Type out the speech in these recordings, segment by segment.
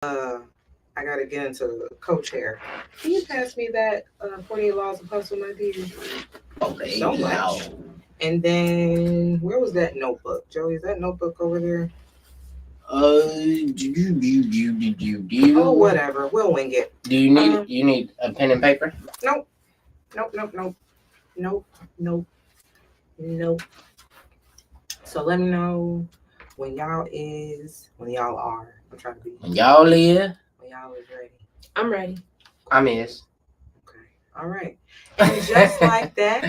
I gotta get into co-chair. Can you pass me that 48 Laws of Hustle, my dear? Thank you so much. And then where was that notebook, Joey? Is that notebook over there? Oh, whatever. We'll wing it. Do you need a pen and paper? Nope. Nope. Nope. Nope. Nope. Nope. Nope. So let me know when y'all are. I'm trying to be. When y'all is ready. I'm ready. I'm is. Okay. All right. And just like that.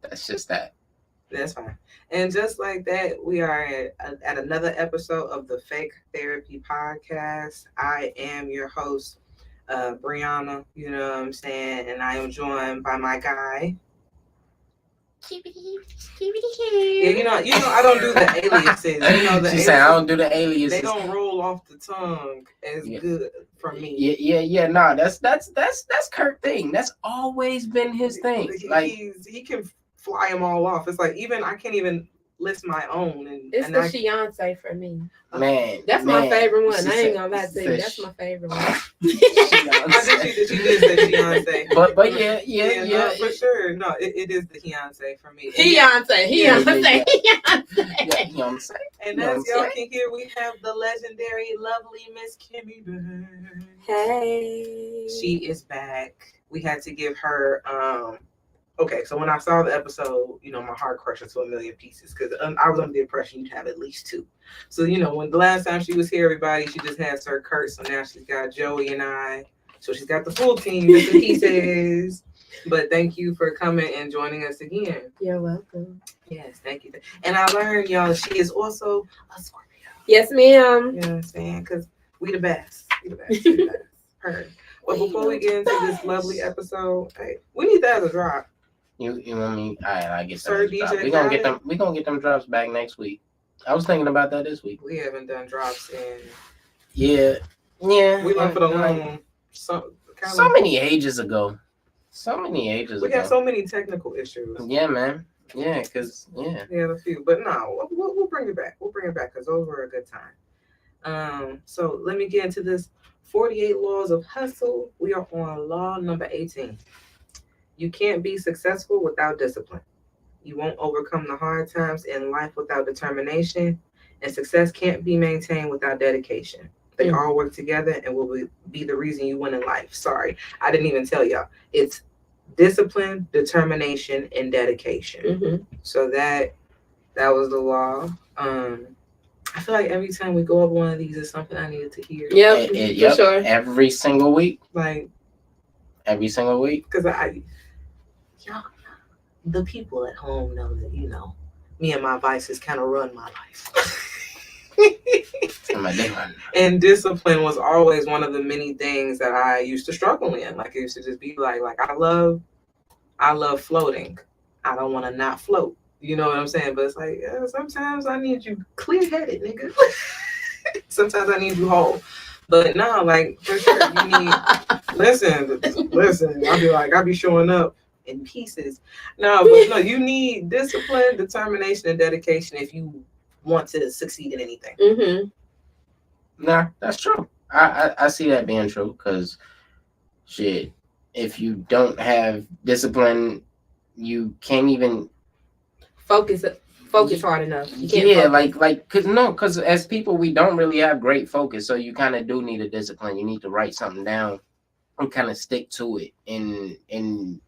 That's just that. That's fine. And just like that, we are at another episode of the Fake Therapy Podcast. I am your host, Brianna. You know what I'm saying? And I am joined by my guy. Yeah, you know, I don't do the aliases. You know, she said I don't do the aliases. They don't roll off the tongue as good for me. Yeah. No, that's Kirk thing. That's always been his thing. He can fly them all off. It's like I can't even list my own. It's the Beyonce for me. Man, that's my favorite one. I ain't gonna lie to you. That's my favorite one. I think she did say Beyonce. But yeah. No, for sure. No, it is the Beyonce for me. Beyonce. And as y'all can hear, we have the legendary, lovely Miss Kimmy back. Hey. She is back. We had to give her okay, so when I saw the episode, my heart crushed into a million pieces because I was under the impression you'd have at least two. So, when the last time she was here, everybody, she just had Sir Kurt. So now she's got Joey and I. So she's got the full team, bits and pieces. But thank you for coming and joining us again. You're welcome. Yes, thank you. And I learned, y'all, she is also a Scorpio. Yes, ma'am. You know what I'm saying? Because we the best. Her. But before we get into this lovely episode, hey, we need that as a drop. You want me? I get Sir them. DJ We gonna get them drops back next week. I was thinking about that this week. We haven't done drops in. Yeah. We went for the long. So many ages ago. We got so many technical issues. Yeah, man. Yeah, because We have a few, but no, we'll bring it back. We'll bring it back because those were a good time. So let me get into this 48 Laws of Hustle. We are on law number 18. You can't be successful without discipline. You won't overcome the hard times in life without determination, and success can't be maintained without dedication. They all work together and will be the reason you win in life. Sorry, I didn't even tell y'all. It's discipline, determination, and dedication. Mm-hmm. So that was the law. I feel like every time we go up one of these is something I needed to hear. Yep, for sure. Every single week. Every single week. Because the people at home know that, me and my vices kind of run my life. And discipline was always one of the many things that I used to struggle in. Like, it used to just be like I love floating. I don't want to not float. You know what I'm saying? But it's like, sometimes I need you clear-headed, nigga. Sometimes I need you whole. But no, like, for sure, you need... Listen. I'll be showing up in pieces. No, you need discipline, determination, and dedication if you want to succeed in anything. Mm-hmm. Nah, that's true. I see that being true because, shit, if you don't have discipline, you can't even focus hard enough. You can't focus. because as people, we don't really have great focus, so you kind of do need a discipline. You need to write something down and kind of stick to it. And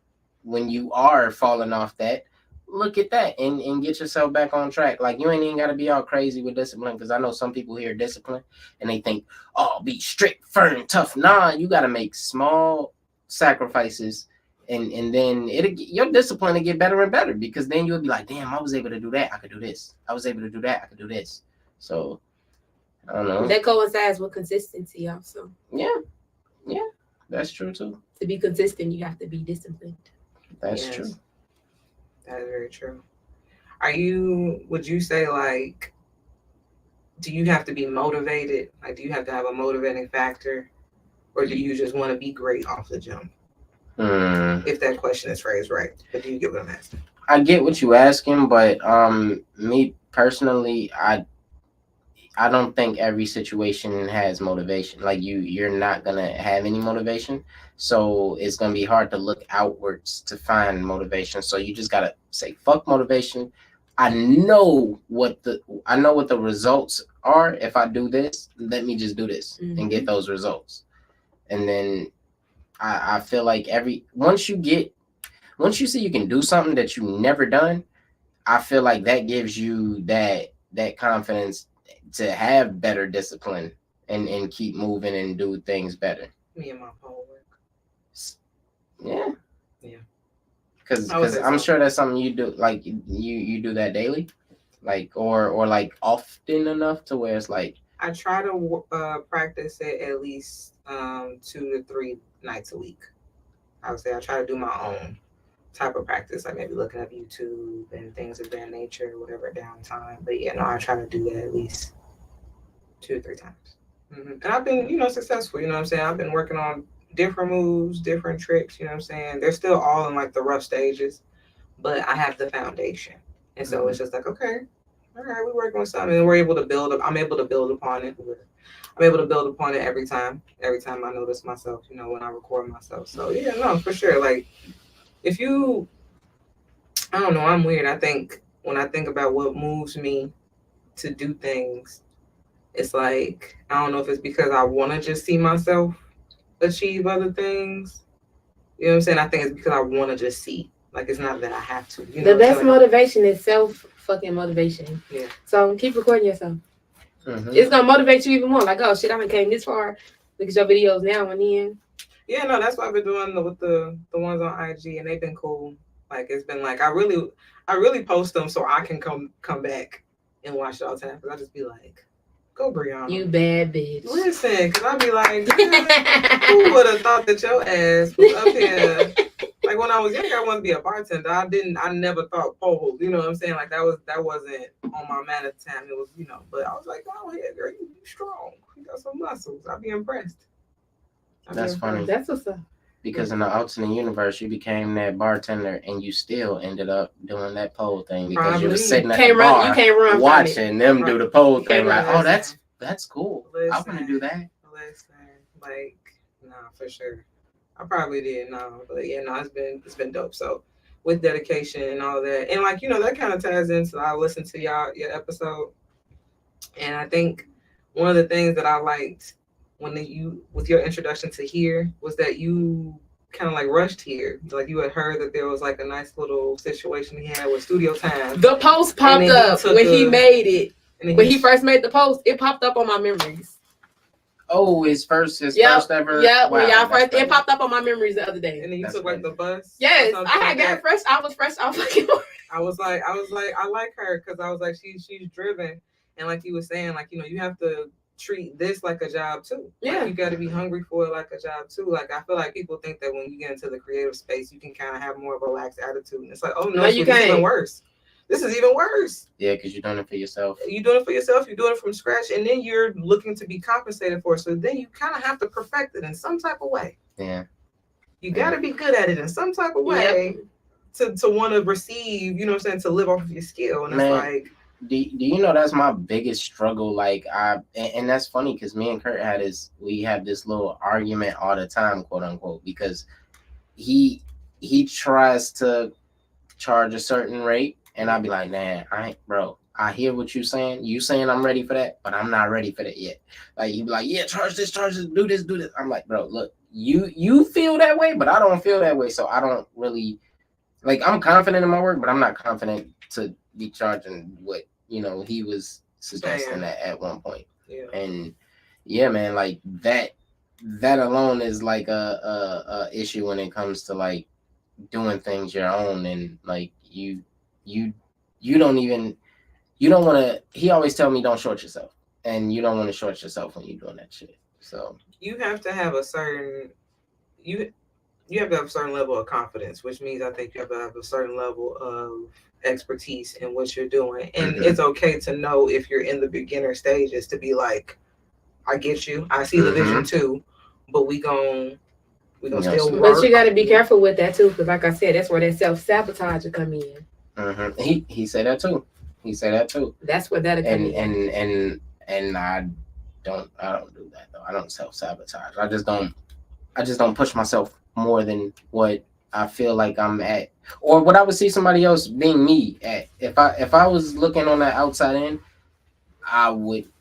when you are falling off that, look at that and get yourself back on track. Like, you ain't even got to be all crazy with discipline, because I know some people hear discipline and they think, oh, be strict, firm, tough. Nah, you got to make small sacrifices, and then your discipline will get better and better, because then you'll be like, damn, I was able to do that. I could do this. I was able to do that. I could do this. So, I don't know. That coincides with consistency also. Yeah, that's true too. To be consistent, you have to be disciplined. That's true. That is very true. Would you say, like, do you have to be motivated? Like, do you have to have a motivating factor? Or do you just want to be great off the jump? If that question is phrased right. But do you get what I'm asking? I get what you're asking, but me personally, I don't think every situation has motivation. Like you're not gonna have any motivation, so it's gonna be hard to look outwards to find motivation. So you just gotta say fuck motivation. I know what the results are. If I do this, let me just do this and get those results. And then I feel like once you see you can do something that you never done, I feel like that gives you that confidence to have better discipline and keep moving and do things better. Me and my homework. Yeah. Yeah. Because I'm sure that's something you do. Like you do that daily, like or like often enough to where it's like. I try to practice it at least 2 to 3 nights a week. I would say I try to do my own type of practice, like maybe looking up YouTube and things of that nature, whatever downtime. But yeah, no, I try to do that at least 2 or 3 times. And I've been, successful. You know what I'm saying? I've been working on different moves, different tricks. You know what I'm saying? They're still all in like the rough stages, but I have the foundation, and so it's just like, okay, all right, we're working with something, and we're able to build up. I'm able to build upon it. I'm able to build upon it every time. Every time I notice myself, when I record myself. So yeah, no, for sure. Like, I don't know, I'm weird. I think when I think about what moves me to do things, it's like, I don't know if it's because I want to just see myself achieve other things. You know what I'm saying? I think it's because I want to just see. Like, it's not that I have to. The best motivation is self-fucking motivation. Yeah. So keep recording yourself. It's going to motivate you even more. Like, oh, shit, I came this far. Look at your videos now and then. Yeah, no, that's what I've been doing with the ones on IG, and they've been cool. Like, it's been like, I really post them so I can come back and watch it all the time. Because I just be like, go Brianna. You bad bitch. Listen, because I be like, who would have thought that your ass was up here? Like, when I was younger, I wanted to be a bartender. I never thought pole. You know what I'm saying? Like, that wasn't on my mind at the time. It was, but I was like, oh, yeah, girl, you strong. You got some muscles. I'd be impressed. That's funny. That's what's up. Because in the alternate universe, you became that bartender, and you still ended up doing that pole thing because you were sitting at the bar, you can't run watching them do the pole thing. Like, oh, Listen. that's cool. I want to do that. Listen, like, nah, for sure. I probably did, but yeah, no, it's been dope. So with dedication and all that, and like, that kind of ties into, I listened to your episode, and I think one of the things that I liked with your introduction to here was that you kind of like rushed here. Like, you had heard that there was like a nice little situation he had with studio time. The post popped up when he made it. When he first made the post, it popped up on my memories. Oh, his first ever. Yeah, when y'all first, it popped up on my memories the other day. And then you took like the bus. Yes, I had got fresh. I was fresh off fucking work. I was like, I like her because I was like, she's driven, and like you were saying, like, you have to treat this like a job too. Yeah, like, you got to be hungry for it like a job too. Like, I feel like people think that when you get into the creative space, you can kind of have more of a relaxed attitude, and it's like, oh no, you can't. It's even worse. This is even worse. Yeah, because you're doing it for yourself. You're doing it for yourself. You're doing it from scratch, and then you're looking to be compensated for it. So then you kind of have to perfect it in some type of way. Yeah. You got to be good at it in some type of way to want to receive, you know what I'm saying, to live off of your skill. And it's like, do you know that's my biggest struggle? Like, and that's funny because me and Kurt we have this little argument all the time, quote unquote, because he tries to charge a certain rate. And I'll be like, nah, I hear what you're saying. You saying I'm ready for that, but I'm not ready for that yet. Like, you be like, yeah, charge this, do this. I'm like, bro, look, you feel that way, but I don't feel that way. So I don't really, like, I'm confident in my work, but I'm not confident to be charging what, he was suggesting at one point. Yeah. And yeah, man, like that alone is like a issue when it comes to like doing things your own, and like you don't want to. He always tell me don't short yourself, and you don't want to short yourself when you're doing that shit. So you have to have a certain level of confidence, which means I think you have to have a certain level of expertise in what you're doing, and it's okay to know if you're in the beginner stages to be like, I get you, I see the vision too, but we gon' still work. But you got to be careful with that too, because like I said, that's where that self-sabotage will come in. He said that too. That's where that come in. And And I don't do that though. I don't self-sabotage. I just don't push myself more than what I feel like I'm at, or what I would see somebody else being me at. If I was looking on the outside in, I wouldn't.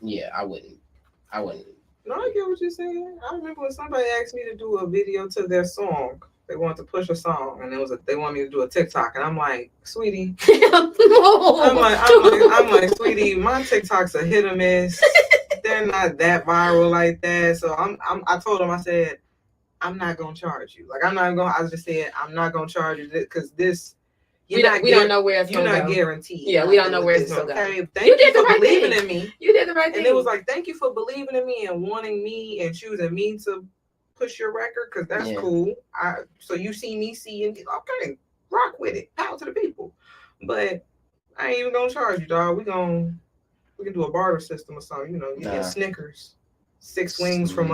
No, I get what you're saying. I remember when somebody asked me to do a video to their song. They wanted to push a song, and they wanted me to do a TikTok, and I'm like, sweetie, I'm like, sweetie, my TikToks are hit or miss. They're not that viral like that. So I told them, I said, I'm not gonna charge you. Like I just said, I'm not gonna charge you because this. We don't know where it's you're going to not go. guaranteed. Yeah, we don't know where it's going to go. Okay, thank You did you the for right believing thing. in me. You did the right thing. And it was like, thank you for believing in me and wanting me and choosing me to push your record because that's cool. So you see me seeing, okay, rock with it, power to the people. But I ain't even gonna charge you, dog. We can do a barter system or something. You know, you get Snickers, 6 wings from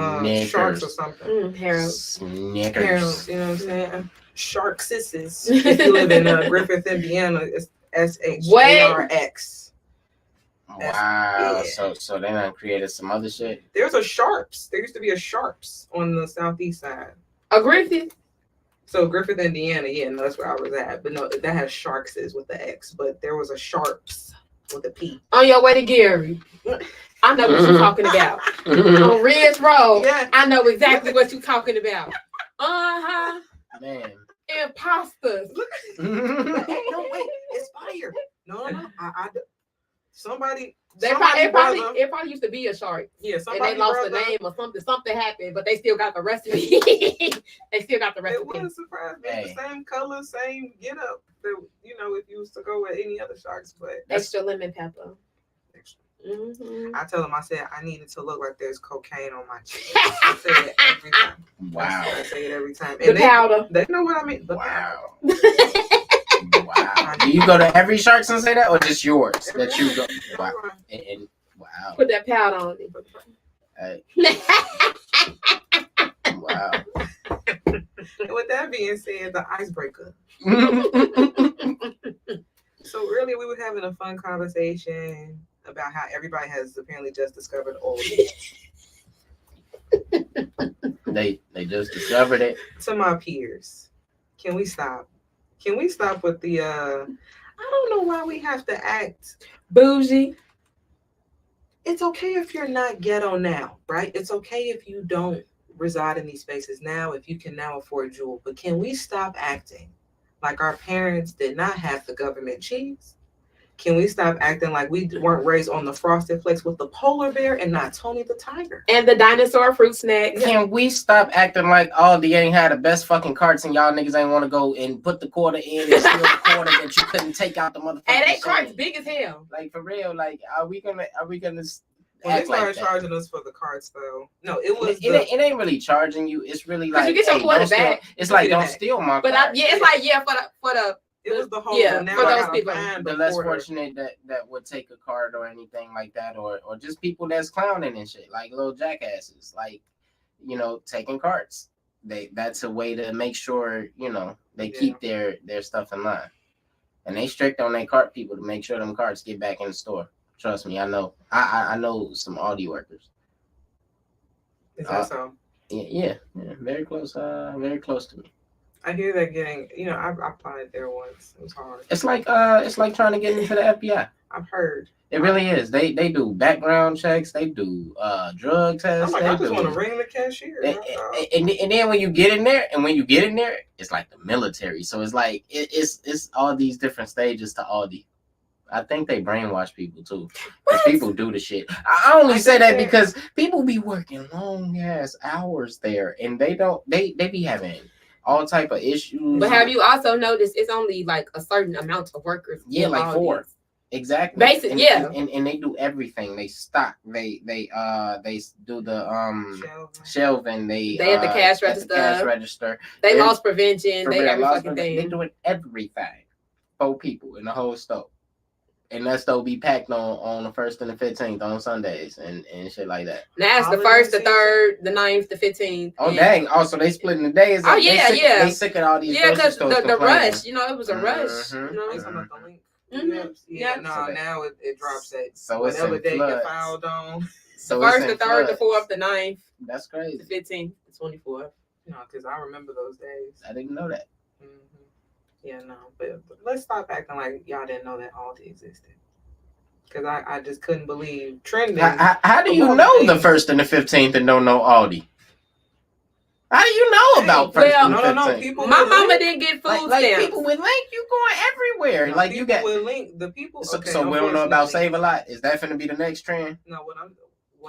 Sharks or something. Harold. Snickers. Harold, you know what I'm saying? Shark Sisses. If you live in Griffith, Indiana, it's SHARX. Wow. Yeah. So they done created some other shit. There's a Sharps. There used to be a Sharps on the southeast side. A Griffith? So Griffith, Indiana, no, that's where I was at. But no, that has Sharks with the X. But there was a Sharps with a P. On your way to Gary. I know what you're talking about. On Ridge Road. Yeah. I know exactly what you're talking about. Uh-huh. Man. Imposters. No, wait, it's fire. No. Somebody. It probably used to be a Shark. Yeah, and they lost the name or something. Something happened, but they still got the recipe. It wouldn't surprise me. Hey. The same color, same get up. If you used to go with any other Sharks, but extra lemon pepper. Mm-hmm. I tell them, I said I needed to look like there's cocaine on my cheek. I say it every time. Wow. I say it every time. And powder. They know what I mean. Wow. Wow. Do you go to every Sharks and say that, or just yours? That you go. Wow. And wow. Put that powder on it. Hey. Wow. And with that being said, the icebreaker. So earlier we were having a fun conversation about how everybody has apparently just discovered old age. They just discovered it. To my peers, can we stop? Can we stop with the I don't know why we have to act bougie. It's okay if you're not ghetto now, right? It's okay if you don't reside in these spaces now, if you can now afford jewel. But can we stop acting like our parents did not have the government cheese? Can we stop acting like we weren't raised on the Frosted Flakes with the polar bear and not Tony the Tiger? And the dinosaur fruit snack. Can we stop acting like Aldi ain't had the best fucking carts and y'all niggas ain't want to go and put the quarter in and steal the quarter that you couldn't take out the motherfucker? And they carts big as hell. Like for real, like are we gonna well, they started charging us for the carts though. No, it ain't really charging you. It's really like you get your quarter back. It's like don't steal my but cart. It's like for the it was the whole now for those people. The less fortunate that would take a card or anything like that, or just people that's clowning and shit, like little jackasses, like taking cards. That's a way to make sure they keep their stuff in line, and they strict on their cart people to make sure them carts get back in the store. Trust me, I know. I know some Aldi workers. Is that so? Yeah, very close. Very close to me. I hear they're getting. I applied there once. It was hard. It's like trying to get into the FBI. I've heard. It really is. They do background checks. They do drug tests. I'm like, I just want to ring the cashier. And then when you get in there, it's like the military. So it's like it's all these different stages to Aldi. I think they brainwash people too. Because people do the shit. I only say that because people be working long ass hours there, and they be having all type of issues. But have you also noticed it's only like a certain amount of workers? Yeah, like 4. Exactly. Basically, and they do everything. They stock. They do the shelving. They at the cash register. They lost prevention. They every fucking thing. They doing everything. 4 people in the whole store. And that store be packed on the 1st and the 15th on Sundays and shit like that. Now it's the 1st, the 3rd, the 9th, the 15th. Oh dang! Also, they splitting the days. Oh yeah. They sick of all these. Yeah, because the rush. It was a rush. They talking about the link. Mhm. Yeah, Yeah. no, So that- now it drops at So it's whatever in day you floods. filed on. So The it's first, in the third, the floods. fourth, the 9th, That's the crazy. 15th, the 24th. No, because I remember those days. I didn't know that. hmm Yeah, no, but let's stop acting like y'all didn't know that Aldi existed. Because I just couldn't believe trending. How do of you all know the things. 1st and the 15th and don't know Aldi? How do you know about first well, and the No, 15th? people. My with mama link- didn't get food Like stamps. people with link, you going everywhere. no, Like you people got. with link. The people. So, Okay, so we don't know about unfortunately- Save a Lot. Is that finna be the next trend? No, what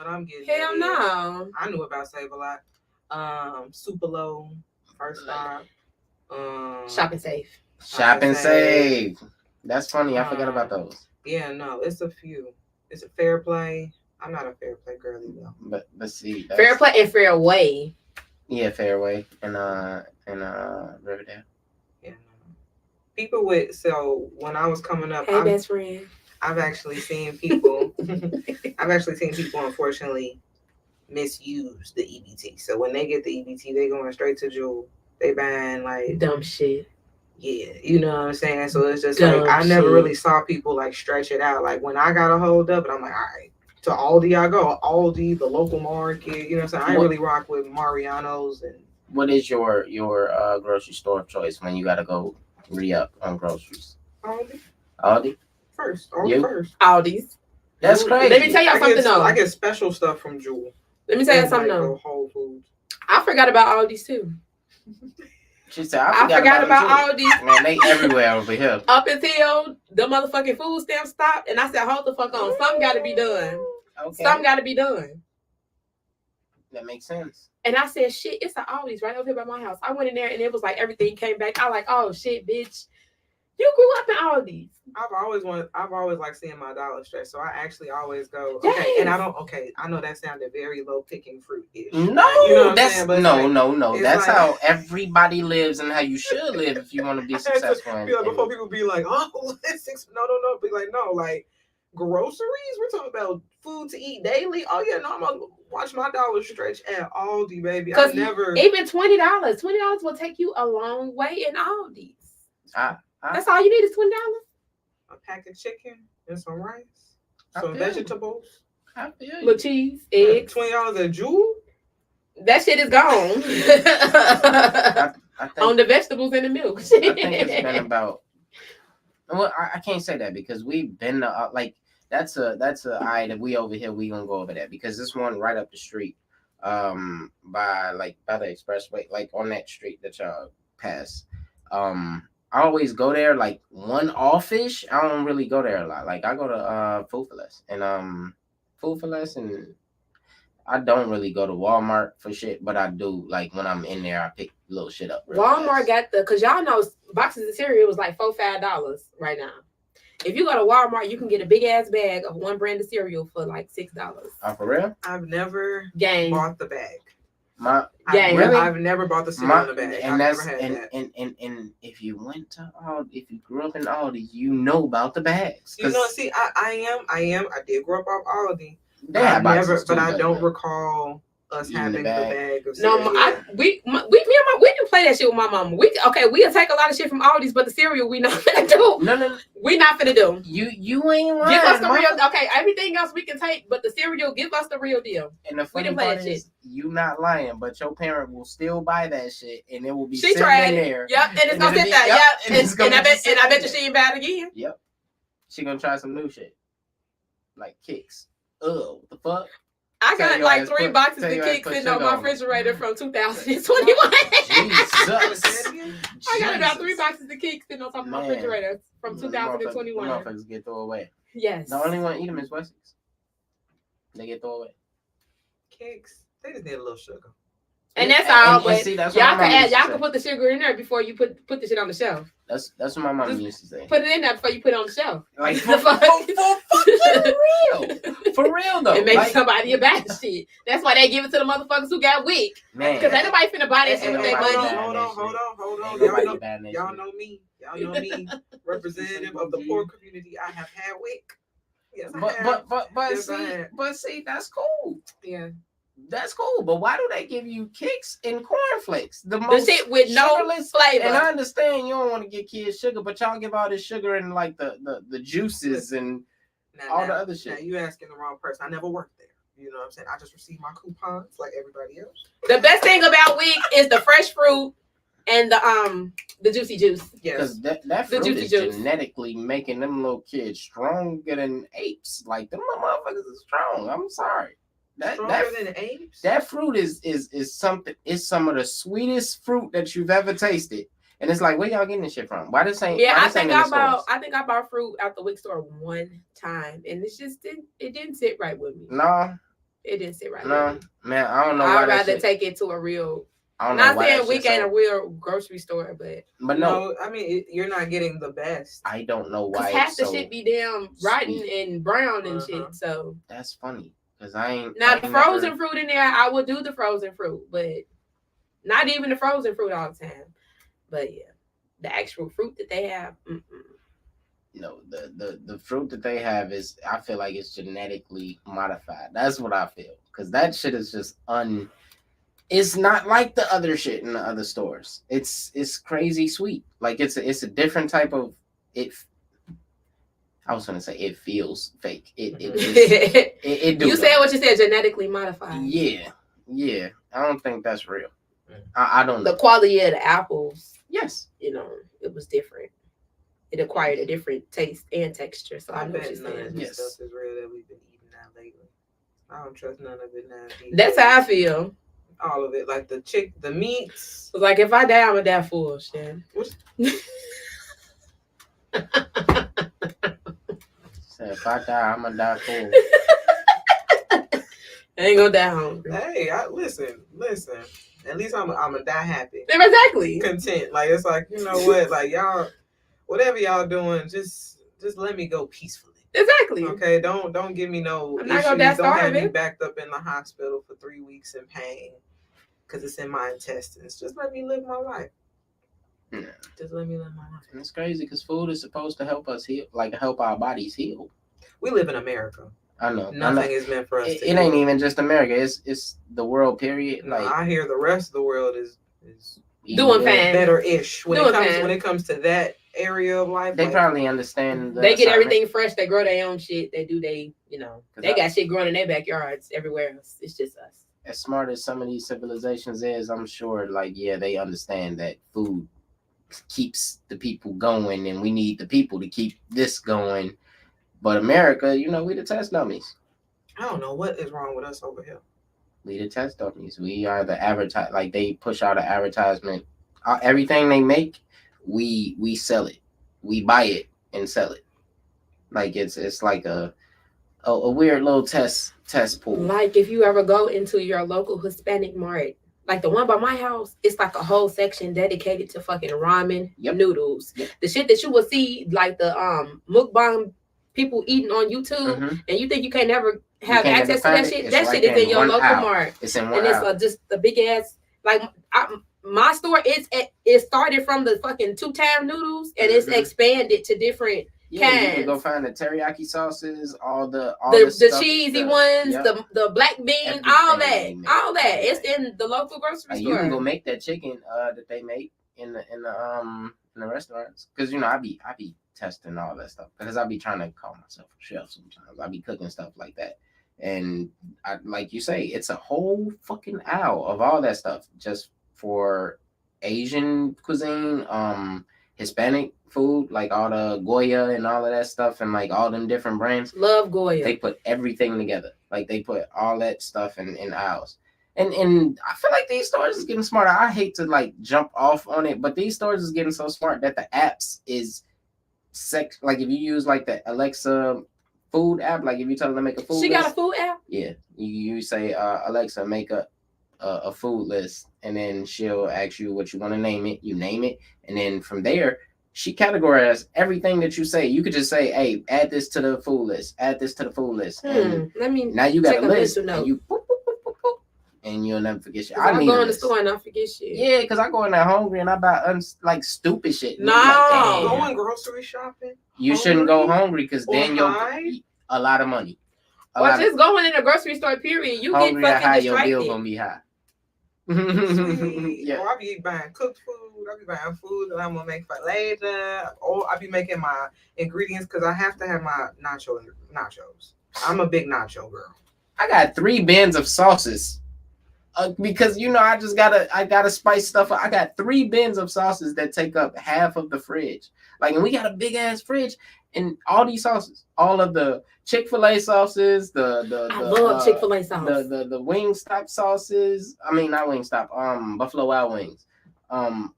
I'm getting. Hell at is, no. I knew about Save a Lot. Super Low, First Stop. Shopping safe. Shop and Save. save. That's funny. I forgot about those. Yeah, no, it's a few. It's a Fair Play. I'm not a Fair Play girly though. But let's see. Fair play and fair way. Yeah, Fairway and Riverdale. Yeah, no. People with when I was coming up, Hey, best friend. I've actually seen people. I've actually seen people unfortunately misuse the EBT. So when they get the EBT, they going straight to Jewel. They buying like Dumb shit. yeah, you know what I'm saying. So it's just Dumb like I never shit. really saw people like stretch it out. Like when I got a hold of it, I'm like, all right. To Aldi, I go. Aldi, the local market. You know what I'm saying? I ain't really rock with Mariano's and. What is your grocery store of choice when you gotta go re-up on groceries? Aldi Aldi? first. Aldi You? first. Aldi's. That's Jewel- crazy. Let me tell y'all something though. I get special stuff from Jewel. Let me tell you And, something like, though. Whole Foods. I forgot about Aldi's too. She said, I forgot about Aldi. Aldi's Man, they everywhere over here. up until the motherfucking food stamp stopped, and I said, "Hold the fuck on, something got to be done. Okay. Something got to be done." That makes sense. And I said, "Shit, it's an Aldi's right over here by my house." I went in there, and it was like everything came back. I like, "Oh shit, bitch, you grew up in Aldi's." I've always liked seeing my dollar stretch, so I actually always go. Okay, Yes. and I don't. Okay, I know that sounded very low picking fruit ish. No, you know what I'm that's saying? But it's no, like- no. it's That's like- how everybody lives and how you should live if you want to be I had to successful. be like, before people be like, oh, that's no. Be like, no, like groceries. We're talking about food to eat daily. Oh yeah, no, I'm gonna watch my dollar stretch at Aldi, baby. I 'Cause never. Even $20 will take you a long way in Aldi's. That's all you need is $20. A pack of chicken and some rice, I some feel you. vegetables. I feel you. Little cheese, eggs. $20 a Jewel. That shit is gone. I think, On the vegetables and the milk. I think it's been about. Well, I can't say that because we've been like that's a eye that we over here we gonna go over that because this one right up the street, by the expressway, like on that street that y'all pass. I always go there like one offish. I don't really go there a lot. Like I go to Food for Less and I don't really go to Walmart for shit, but I do like when I'm in there I pick little shit up. real Walmart fast. got cause y'all know boxes of cereal was like $4-5 right now. If you go to Walmart, you can get a big ass bag of one brand of cereal for like $6. Oh, for real? I've never Gang. bought the bag. Yeah, really? I've never bought the cereal in the bag. And I've that's never had that. and if you went to Aldi, if you grew up in Aldi, you know about the bags. You know, see, I did grow up off Aldi. They I have boxes too, I don't yeah. recall us Eating the having the bag. bag of No, cereal. we didn't play that shit with my mama. We'll take a lot of shit from Aldi's, but the cereal we not finna do. No. We not finna do. You ain't lying. Give us the real. motherfucker. Okay, everything else we can take, but the cereal, give us the real deal. And the funny didn't play part that is, you not lying, but your parent will still buy that shit, and it will be She sitting tried in it. there. Yep, and it's And gonna it'll sit be- there. yep, Yep, and it's gonna I be bet sitting you there. she ain't bad again. Yep. She gonna try some new shit, like Kicks. Ugh, what the fuck? I Tell got your like ass 3 put- boxes tell of your ass Kicks put sitting shit on my on. refrigerator from 2021. Jesus. I got about 3 Jesus. boxes of Kicks sitting on top of my Man. refrigerator from Them 2021. motherfuckers get thrown away. Yes. The only one eat them is Wessex. They get thrown away. Cakes, they just need a little sugar. And that's all. And But see, that's what y'all my can mom add, used to y'all say. can put the sugar in there before you put the shit on the shelf. That's what my mom Just used to say. Put it in there before you put it on the shelf. Like The fuck? for real though. It makes Like, somebody a bad shit. That's why they give it to the motherfuckers who got wick. man. Because ain't nobody finna buy that shit with Ain't their nobody money. buying Hold that on. shit. Y'all Ain't nobody know, buying that y'all shit. know me. Y'all know me. Representative of the poor community. I have had wick. Yes, I have. But Yes, I see, have. that's cool. Yeah. That's cool, but why do they give you kicks and cornflakes? The The most shit with no sugarless. flavor. And I understand you don't want to get kids sugar, but y'all give all this sugar and like the juices and all the other shit. Now you asking the wrong person. I never worked there. You know what I'm saying? I just received my coupons like everybody else. The best thing about Wick is the fresh fruit and the juicy juice. Yes. Because that The fruit juicy is juice. genetically making them little kids stronger than apes. Like them little motherfuckers are strong. I'm sorry. Stronger than apes? That fruit is something. It's some of the sweetest fruit that you've ever tasted. And it's like, where y'all getting this shit from? Why this ain't? Yeah, why I this ain't think in the I bought stores? I think I bought fruit out the Wick store one time, and it didn't sit right with me. No, It didn't sit right no, with me. man. I don't know why I'd that rather shit. take it to a real. I don't I'm know not why saying that Wick shit ain't a so. real grocery store, but But no, No, I mean you're not getting the best. I don't know because why half it's the so. shit be damn rotten sweet. and brown and Uh-huh. shit. So That's funny because I ain't. now I the ain't frozen never- fruit in there, I would do the frozen fruit, but not even the frozen fruit all the time. But yeah, the actual fruit that they have. No, the fruit that they have is, I feel like it's genetically modified. That's what I feel, because that shit is just it's not like the other shit in the other stores. It's crazy sweet. Like it's a different type of it. I was gonna say it feels fake. It just, it do You though. said what you said, genetically modified. Yeah. I don't think that's real. I don't know. The quality of the apples, Yes. it was different. It acquired a different taste and texture. So I know what bet you're none of saying. this Yes. stuff is real that we've been eating now lately. I don't trust none of it now. That's how I feel. All of it, like the meats. It's like if I die, I'm gonna die full, Shan. So if I die, I'm gonna die full. I ain't gonna die hungry. Hey, listen. At least I'm gonna die happy, Exactly. content. Like it's like, you know what, like y'all, whatever y'all doing, just let me go peacefully. Exactly. Okay, don't give me no I'm issues. not gonna die Don't have me starving. backed up in the hospital for 3 weeks in pain because it's in my intestines. Just let me live my life. Yeah. Just let me live my life. And it's crazy because food is supposed to help us heal, like help our bodies heal. We live in America. I know. Nothing is meant for us It to ain't heal. even just America. It's the world. Period. No, Like I hear the rest of the world is Doing yeah, fine. better-ish when Doing it comes fine. when it comes to that area of life. They like, probably understand. They get assignment. everything fresh. They grow their own shit. They do they got shit growing in their backyards everywhere else. It's just us. As smart as some of these civilizations is, I'm sure, like, yeah, they understand that food keeps the people going, and we need the people to keep this going. But America, we the test dummies. I don't know what is wrong with us over here. We the test dummies. We are the advertise. Like they push out an advertisement. Everything they make, we sell it. We buy it and sell it. Like it's like a weird little test pool. Like if you ever go into your local Hispanic mart, like the one by my house, it's like a whole section dedicated to fucking ramen noodles. Yep. The shit that you will see, like the mukbang people eating on YouTube, Mhm. and you think you can't never have can't access to never that find shit. it. That It's shit right is there in your one local aisle. mart, It's in one and aisle. it's just the big ass like. My store it started from the fucking 2-time noodles, and it's Mhm. expanded to different Yeah, you can cans. go find the teriyaki sauces, all the the stuff, cheesy ones, yep. the black bean, Everything all they that, make. all that. Yeah. It's in the local grocery You store. can go make that chicken that they make in the restaurants, because I be testing all that stuff, because I be trying to call myself a chef sometimes. I be cooking stuff like that, and I, like you say, it's a whole fucking aisle of all that stuff just for Asian cuisine, Hispanic food, like all the Goya and all of that stuff, and like all them different brands. Love Goya. They put everything together. Like they put all that stuff in aisles. And I feel like these stores is getting smarter. I hate to like jump off on it, but these stores is getting so smart that the apps is like if you use like the Alexa food app, like if you tell them to make a food She list, got a food app? yeah, you say Alexa, make a food list, and then she'll ask you what you want to name it. You name it, and then from there she categorizes everything that you say. You could just say, hey, add this to the food list, add this to the food list. And Let me now you got take a list, mental note. and you boop, boop, boop, boop, boop, and you'll never forget shit. I need go a in the list. store and I forget shit. Yeah, because I go in there hungry and I buy like stupid shit. And No. I'm like, damn. Going grocery shopping. You shouldn't go hungry hungry, because or then you'll high? a lot of money. Or just going in a grocery store, period. You get hungry and fucking high, your bill distracted. gonna be high. Sweet. Yeah. Or I be buying cooked food. I be buying food that I'm gonna make for later. Or I be making my ingredients because I have to have my nachos. I'm a big nacho girl. I got 3 bins of sauces. Because I gotta spice stuff up. I got 3 bins of sauces that take up half of the fridge. Like, and we got a big ass fridge, and all these sauces, all of the Chick-fil-A sauces, I love Chick-fil-A sauce. the Wingstop sauces. I mean, not Wingstop. Buffalo Wild Wings.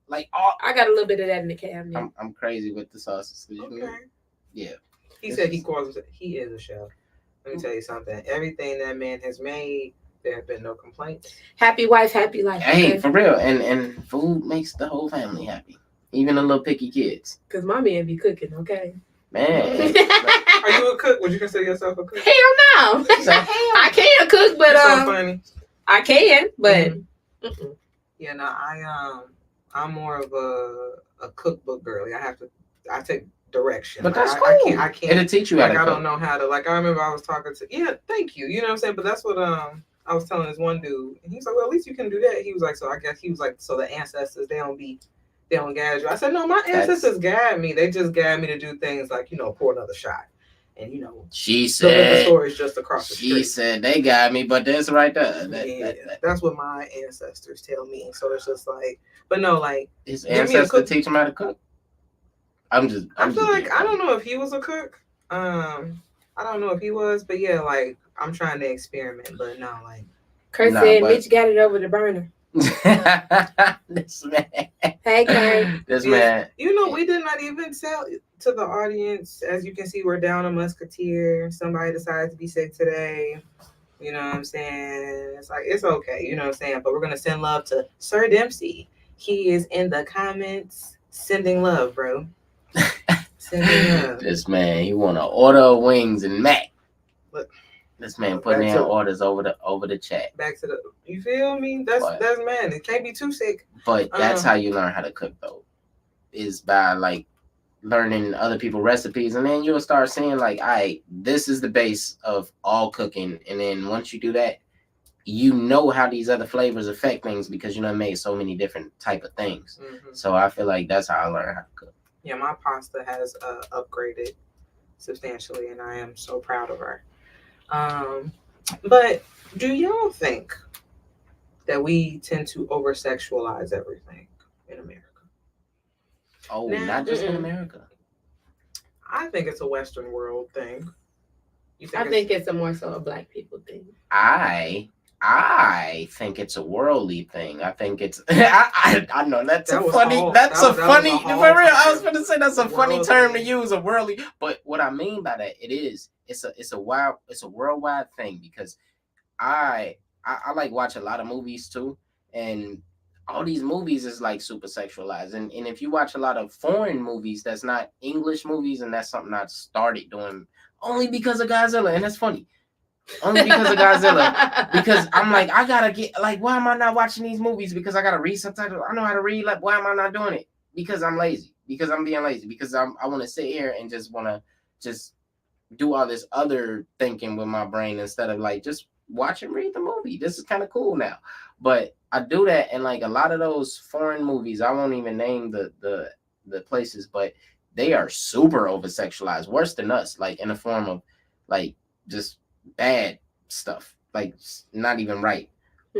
Like all. I got a little bit of that in the cabinet. I'm crazy with the sauces. Okay. Yeah. He said he is a chef. Let me tell you something. Everything that man has made, there have been no complaints. Happy wife, happy life. Hey, Okay? for real. And food makes the whole family happy. Even the little picky kids. Cause my man be cooking, okay? Man. Are you a cook? Would you consider yourself a cook? Hell no. I can cook, but That's so funny. I can, but mm-mm. Yeah, no, I'm more of a cookbook girly. I take direction. But that's I cool. I can't. It'll teach you how to I cook. don't know how to. Like, I remember I was talking to. Yeah, thank you. You know what I'm saying? But that's what I was telling this one dude, and he's like, well, at least you can do that. He was like, so I guess he was like, so the ancestors they don't guide you. I said, no, my ancestors guide me. They just guide me to do things like, pour another shot, and She the liquor said. store is just across the street. She said they got me, but that's right there. That's what my ancestors tell me. So it's just like, but no, like His give me a ancestors cook- teach him how to cook. I feel like I don't know if he was a cook. I don't know if he was, but yeah, like I'm trying to experiment, but no, like Kurt said Mitch got it over the burner. This man. Hey, Kurt. This man. We did not even tell to the audience. As you can see, we're down a musketeer. Somebody decided to be sick today. You know what I'm saying? It's like, it's okay. You know what I'm saying? But we're going to send love to Sir Dempsey. He is in the comments sending love, bro. Sending love. This man, he want to order wings and Mac. Look, this man putting in orders over the chat. Back to the, you feel me? That's man. It can't be too sick. But that's how you learn how to cook, though, is by like learning other people's recipes, and then you'll start seeing like, all right, this is the base of all cooking, and then once you do that, you know how these other flavors affect things because made so many different type of things. Mm-hmm. So I feel like that's how I learned how to cook. Yeah, my pasta has upgraded substantially, and I am so proud of her. But do y'all think that we tend to over-sexualize everything in America? Oh, not just in America. I think it's a Western world thing. I think it's a more so a Black people thing. I think it's a worldly thing. I think it's. I know that's a funny. That's a funny. For real, I was going to say that's a funny term to use, a worldly. But what I mean by that, it's a worldwide thing because I like watch a lot of movies too, and all these movies is like super sexualized. And if you watch a lot of foreign movies, that's not English movies, and that's something I started doing only because of Godzilla, and that's funny. Only because of Godzilla. Because I'm like, I gotta get, like, why am I not watching these movies? Because I gotta read subtitles. I know how to read. Like, why am I not doing it? Because I'm lazy. Because I'm being lazy. Because I want to sit here and just want to just do all this other thinking with my brain instead of like just watch and read the movie. This is kind of cool now. But I do that, and like a lot of those foreign movies, I won't even name the places, but they are super over sexualized, worse than us, like in the form of like just bad stuff, like not even right.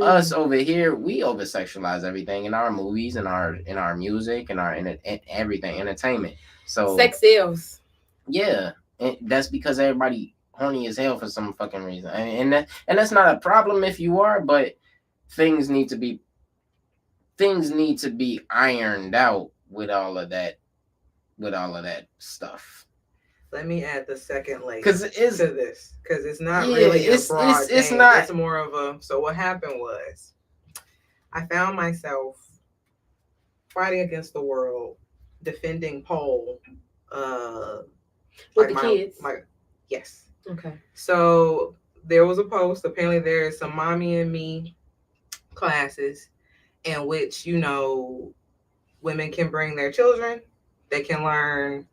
Us over here, we over sexualize everything in our movies, in our music, in our everything, entertainment. So sex sells. Yeah, and that's because everybody horny as hell for some fucking reason, and that's not a problem if you are, but things need to be ironed out with all of that stuff. Let me add the second layer because it's not really a broad thing. It's more of a. So what happened was, I found myself fighting against the world, defending Pole. With the kids. Yes. Okay. So there was a post. Apparently, there is some mommy and me classes in which women can bring their children. They can learn,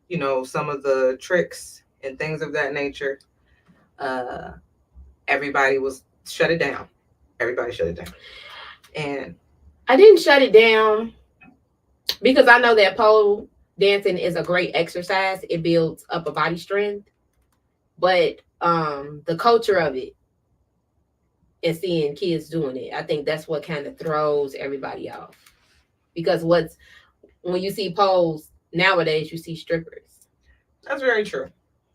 some of the tricks and things of that nature. everybody was shut it down. Everybody shut it down. And I didn't shut it down because I know that pole dancing is a great exercise. It builds up a body strength. But the culture of it and seeing kids doing it, I think that's what kind of throws everybody off. Because when you see poles nowadays, you see strippers. that's very true.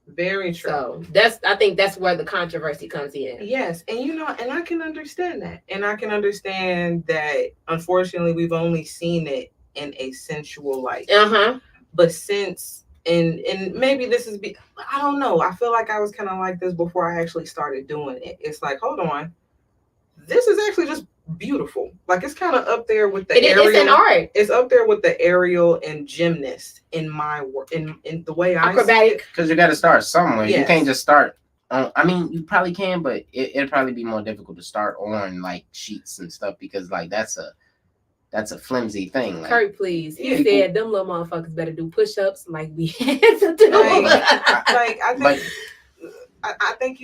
Very true. So I think that's where the controversy comes in. Yes, and and I can understand that. And I can understand that unfortunately we've only seen it in a sensual light. But since and maybe this is I don't know. I feel like I was kind of like this before I actually started doing it. It's like, hold on. This is actually just beautiful. Like it's kind of up there with the aerial. It's an art. It's up there with the aerial and gymnast in my work in the way I acrobatic. Because you got to start somewhere. Yes. You can't just start. I mean, you probably can, but it'd probably be more difficult to start on like sheets and stuff because like that's a flimsy thing. Like, Kurt, please. He Yeah, said them little motherfuckers better do push-ups like we had to do. I think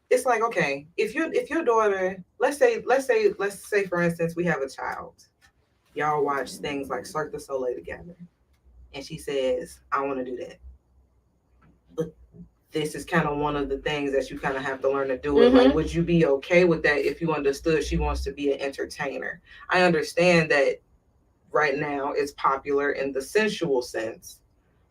it's like, okay, if your daughter, let's say for instance we have a child, y'all watch things like Cirque du Soleil together, and she says, I want to do that, but this is kind of one of the things that you kind of have to learn to do. Mm-hmm. Like, would you be okay with that if you understood she wants to be an entertainer? I understand that right now it's popular in the sensual sense.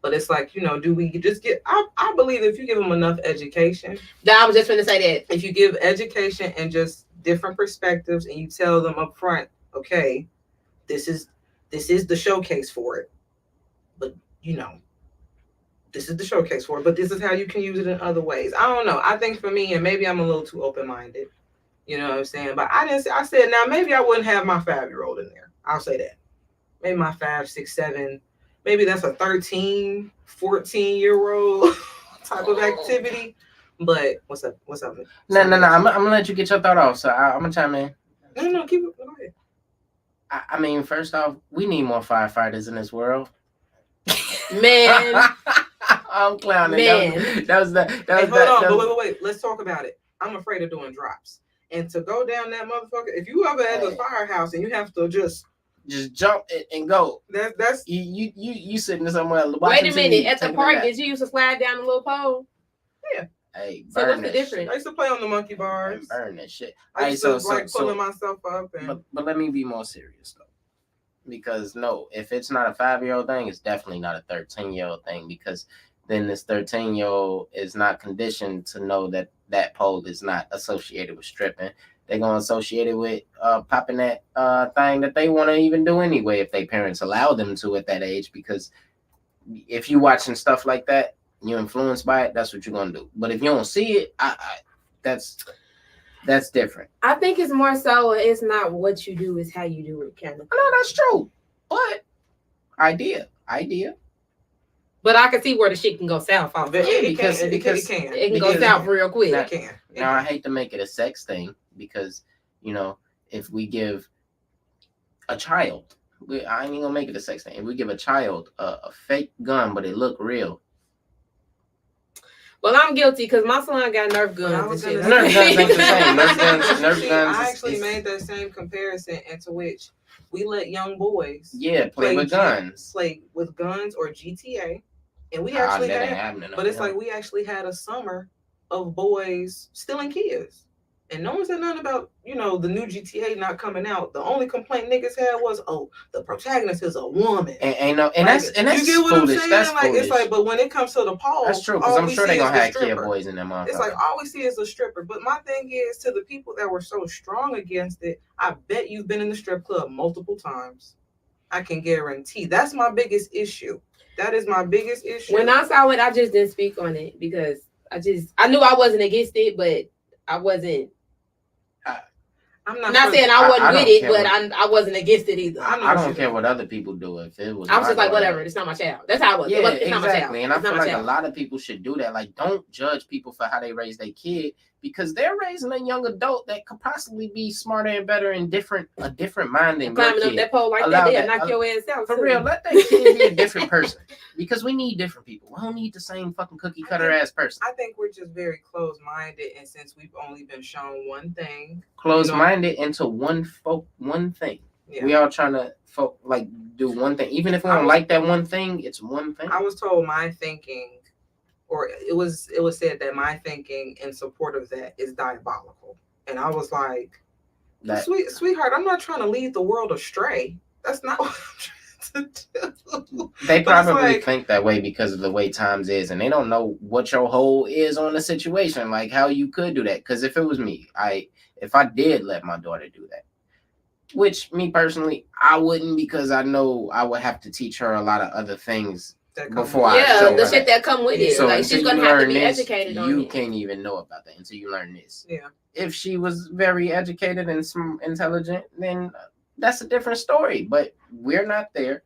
But it's like, do we just I believe if you give them enough education. I was just going to say that. If you give education and just different perspectives and you tell them up front, okay, this is the showcase for it. But, this is the showcase for it. But this is how you can use it in other ways. I don't know. I think for me, and maybe I'm a little too open-minded, you know what I'm saying? But I said, now maybe I wouldn't have my 5-year-old in there. I'll say that. Maybe my 5, 6, 7, maybe that's a 13, 14-year-old type of activity. But what's up? No. I'm gonna let you get your thought off. So I'm gonna chime in. No, keep it. Go ahead. I mean, first off, we need more firefighters in this world. Man. I'm clowning. Man. That was hold on. Wait. Let's talk about it. I'm afraid of doing drops. And to go down that motherfucker, if you ever at the firehouse and you have to just jump and go. That's you sitting somewhere. Wait a minute. At the park, did you used to slide down the little pole? Yeah. Hey, so what's the difference? I used to play on the monkey bars. Burn that shit. I used to pulling myself up. But let me be more serious though, because no, if it's not a 5-year-old thing, it's definitely not a 13-year-old thing. Because then this 13-year-old is not conditioned to know that pole is not associated with stripping. They're going to associate it with popping that thing that they want to even do anyway if their parents allow them to at that age. Because if you're watching stuff like that, you're influenced by it, that's what you're going to do. But if you don't see it, that's different. I think it's more so it's not what you do, it's how you do it, kind of. No, that's true. But idea. But I can see where the shit can go south off it. It can go south real quick. It can. Now, I hate to make it a sex thing because, if we give a child, I ain't gonna make it a sex thing. If we give a child a fake gun, but it look real. Well, I'm guilty because my son got Nerf guns and shit. Nerf guns ain't the same. Nerf guns. I actually made that same comparison, into which we let young boys play with guns. Play with guns or GTA. And we actually but it's like we actually had a summer of boys stealing kids. And no one said nothing about, the new GTA not coming out. The only complaint niggas had was, the protagonist is a woman. And that's you get what foolish. I'm saying? That's like foolish. It's like, but when it comes to the pole, that's true, because I'm sure they're gonna have kid boys in them. It's like all we see is a stripper. But my thing is, to the people that were so strong against it, I bet you've been in the strip club multiple times. I can guarantee. That's my biggest issue. That is my biggest issue. When I saw it, I just didn't speak on it because I knew I wasn't against it, but I wasn't. I'm not saying I wasn't with it, but I wasn't against it either. I don't care what other people do. If it was, I was just like, whatever. It's not my child. That's how I was. Yeah, it's not my child. And I feel like a lot of people should do that. Like, don't judge people for how they raise their kid. because they're raising a young adult that could possibly be smarter and better and a different mind than your Climbing up kid. that pole like Allow that, they'll that. knock your ass out. For too. real, let that kid be a different person because we need different people. We don't need the same fucking cookie cutter ass person. I think we're just very close minded, and since we've only been shown one thing, Close minded into one thing. yeah. We all trying to do one thing. Even if we don't like that one thing, it's one thing. I was told my thinking, or it was said that my thinking in support of that is diabolical, and I was like, sweetheart, I'm not trying to lead the world astray. That's not what I'm trying to do. They probably think that way because of the way times is, and they don't know what your hold is on the situation, like how you could do that. Because if it was me, if I did let my daughter do that, which me personally, I wouldn't, because I know I would have to teach her a lot of other things before I show the her shit that come with it. So like she's gonna have to be educated on it. You can't even know about that until you learn this. Yeah. If she was very educated and intelligent, then that's a different story. But we're not there.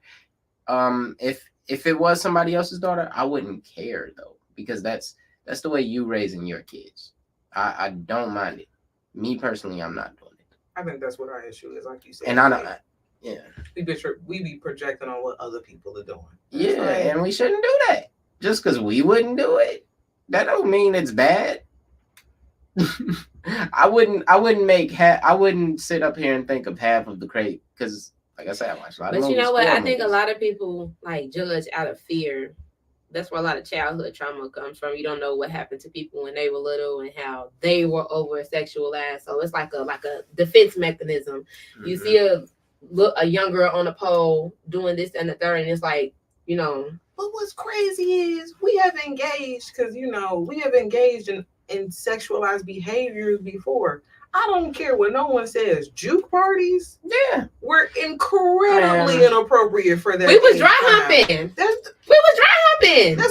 If it was somebody else's daughter, I wouldn't care though, because that's the way you raising your kids. I don't mind it. Me personally, I'm not doing it. I think that's what our issue is, like you said. And I know that. Yeah. We be projecting on what other people are doing. Yeah, and we shouldn't do that. Just because we wouldn't do it, that don't mean it's bad. I wouldn't sit up here and think of half of the crate, because like I said, I watch a lot of movies. But you know what? I think a lot of people judge out of fear. That's where a lot of childhood trauma comes from. You don't know what happened to people when they were little and how they were over sexualized. So it's like a defense mechanism. Mm-hmm. You see a young girl on a pole doing this and the third, and it's like, But what's crazy is we have engaged in sexualized behaviors before. I don't care what no one says. Juke parties, were incredibly inappropriate for that. We was dry humping. That's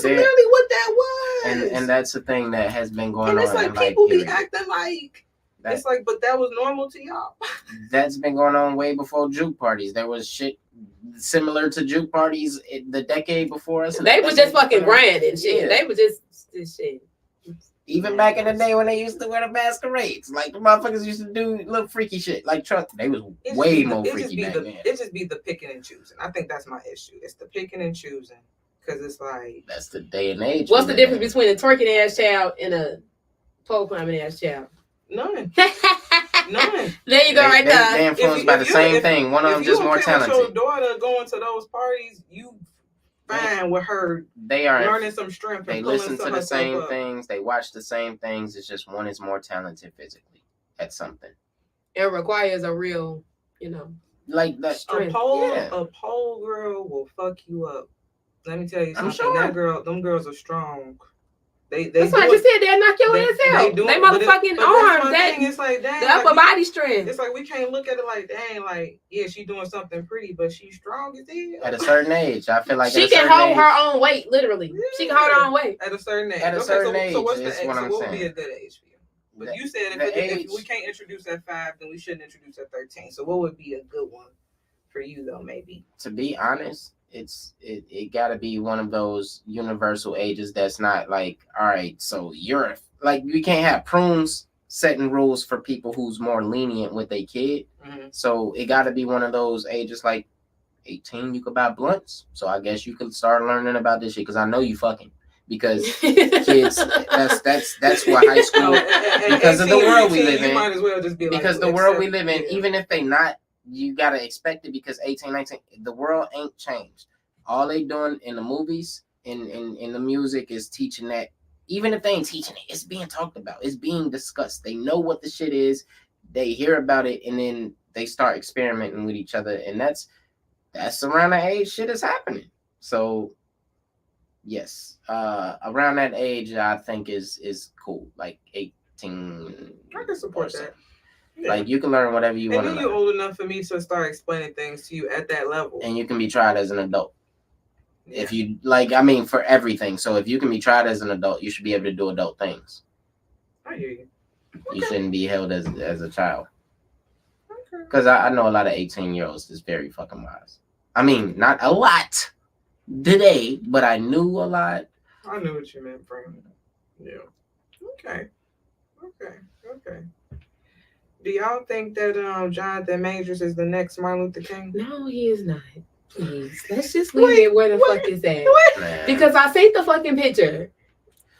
literally what that was. And that's the thing that has been going on. And it's like people be acting like it's like, but that was normal to y'all. That's been going on way before juke parties. There was shit similar to juke parties the decade before us. They was just fucking grand and shit. Yeah. They was just this shit. Even back in the day when they used to wear the masquerades, like the motherfuckers used to do little freaky shit. Like they was way more freaky back then. It just be the picking and choosing. I think that's my issue. It's the picking and choosing, because it's like that's the day and age. What's the difference between a twerking ass child and a pole climbing ass child? None. There you go, right there. They're influenced by the same thing. One of them just more talented. If your daughter going to those parties, you fine with her. They are learning some strength. They listen to the same things. They watch the same things. It's just one is more talented physically at something. It requires a real, like that. A pole girl will fuck you up. Let me tell you something. Sure. Them girls are strong. That's what you said. They'll knock your ass out. They motherfucking arms. It's like, dang, the upper body strength. It's like we can't look at it like, dang, like, yeah, she's doing something pretty, but she's strong as hell. At a certain age, I feel like she can hold her own weight. Literally, she can hold her own weight at a certain age. So what's the age? What would be a good age for you? But you said if we can't introduce at 5, then we shouldn't introduce at 13. So what would be a good one for you though? Maybe. To be honest, it got to be one of those universal ages that's not like, all right, so you're like, we can't have prunes setting rules for people who's more lenient with their kid. Mm-hmm. So it got to be one of those ages like 18. You could buy blunts, so I guess you could start learning about this shit, because I know you fucking, because kids, that's what high school, because of the world we live in. Might as well just be like, because the world we live in, even if they not, you gotta expect it, because 18, 19, the world ain't changed. All they doing in the movies, in the music, is teaching that. Even if they ain't teaching it, it's being talked about. It's being discussed. They know what the shit is. They hear about it, and then they start experimenting with each other. And that's around the age shit is happening. So, yes, around that age, I think is cool. Like 18. I can support that. Yeah. Like, you can learn whatever you want to learn. And then you're old enough for me to start explaining things to you at that level. And you can be tried as an adult. Yeah. If you for everything. So if you can be tried as an adult, you should be able to do adult things. I hear you. Okay. You shouldn't be held as a child. Okay. Because I know a lot of 18-year-olds that's very fucking wise. I mean, not a lot today, but I knew a lot. I knew what you meant, Frank. Yeah. Okay. Okay. Do y'all think that Jonathan Majors is the next Martin Luther King? No, he is not. Please, let's just leave it where the fuck is at. Man. Because I seen the fucking picture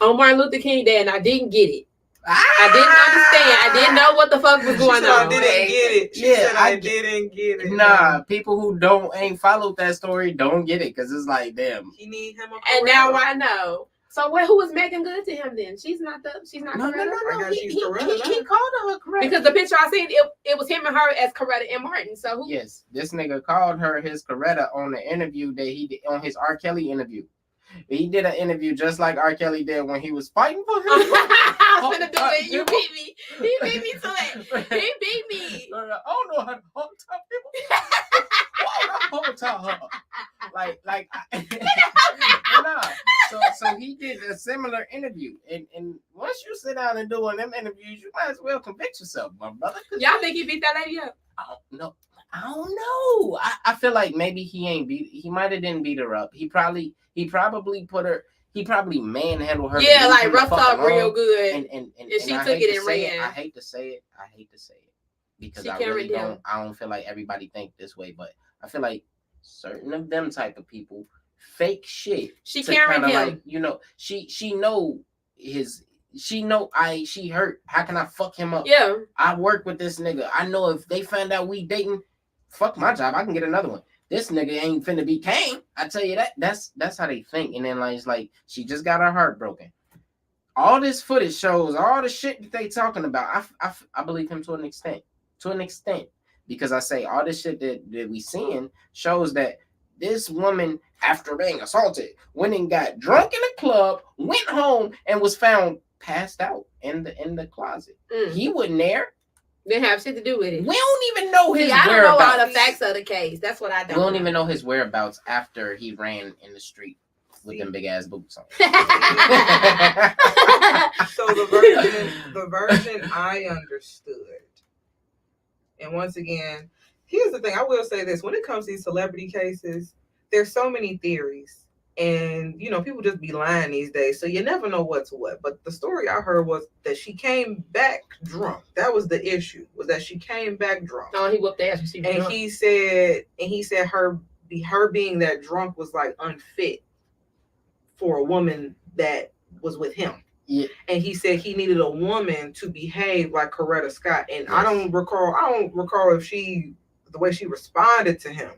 on Martin Luther King Day and I didn't get it. I didn't understand. I didn't know what the fuck was going She said on. I didn't get it. She Yeah, said I I didn't get it. Nah, people who ain't followed that story don't get it because it's like, damn. He need him a And now Coretta. I know. So who was Megan Good to him then? She's not No. Coretta? I guess she's He Coretta now. called her correct. Because the picture I seen, it was him and her as Coretta and Martin. So who? Yes, this nigga called her his Coretta on the interview that he did on his R. Kelly interview. He did an interview just like R. Kelly did when he was fighting for him. I was gonna do it. You beat me. He beat me to it. He beat me. I don't know how to hold top people. Hold top her. Like, nah. So he did a similar interview, and once you sit down and do one of them interviews, you might as well convict yourself, my brother. Y'all think he beat that lady up? I don't know. I feel like maybe he might have didn't beat her up. He probably put her. He probably manhandled her. Yeah, to like leave him the rough fuck talk real alone. good. And she I took hate it to and say ran. I hate to say it because She I can't really redeem. I don't feel like everybody think this way, but I feel like certain of them type of people fake shit. She to can't kinda redeem. like, you know, she hurt. How can I fuck him up? Yeah. I work with this nigga. I know if they find out we dating, fuck my job. I can get another one. This nigga ain't finna be Kane. I tell you that. That's how they think. And then like it's like she just got her heart broken. All this footage shows all the shit that they talking about. I believe him to an extent. Because I say all this shit that we seeing shows that this woman, after being assaulted, went and got drunk in a club, went home, and was found passed out in the closet. He wasn't there. Didn't have shit to do with it. We don't even know his I don't whereabouts. know all the facts of the case. That's what I don't. We don't even know his whereabouts after he ran in the street with them big ass boots on. So the version I understood, and once again, here's the thing. I will say this: when it comes to these celebrity cases, there's so many theories, and you know, people just be lying these days, so you never know what's what. But the story I heard was that she came back drunk. That was the issue. Was that she came back drunk? Oh, he whooped ass when she was And drunk. he said her being that drunk was like unfit for a woman that was with him. Yeah. And he said he needed a woman to behave like Coretta Scott. And I don't recall if the way she responded to him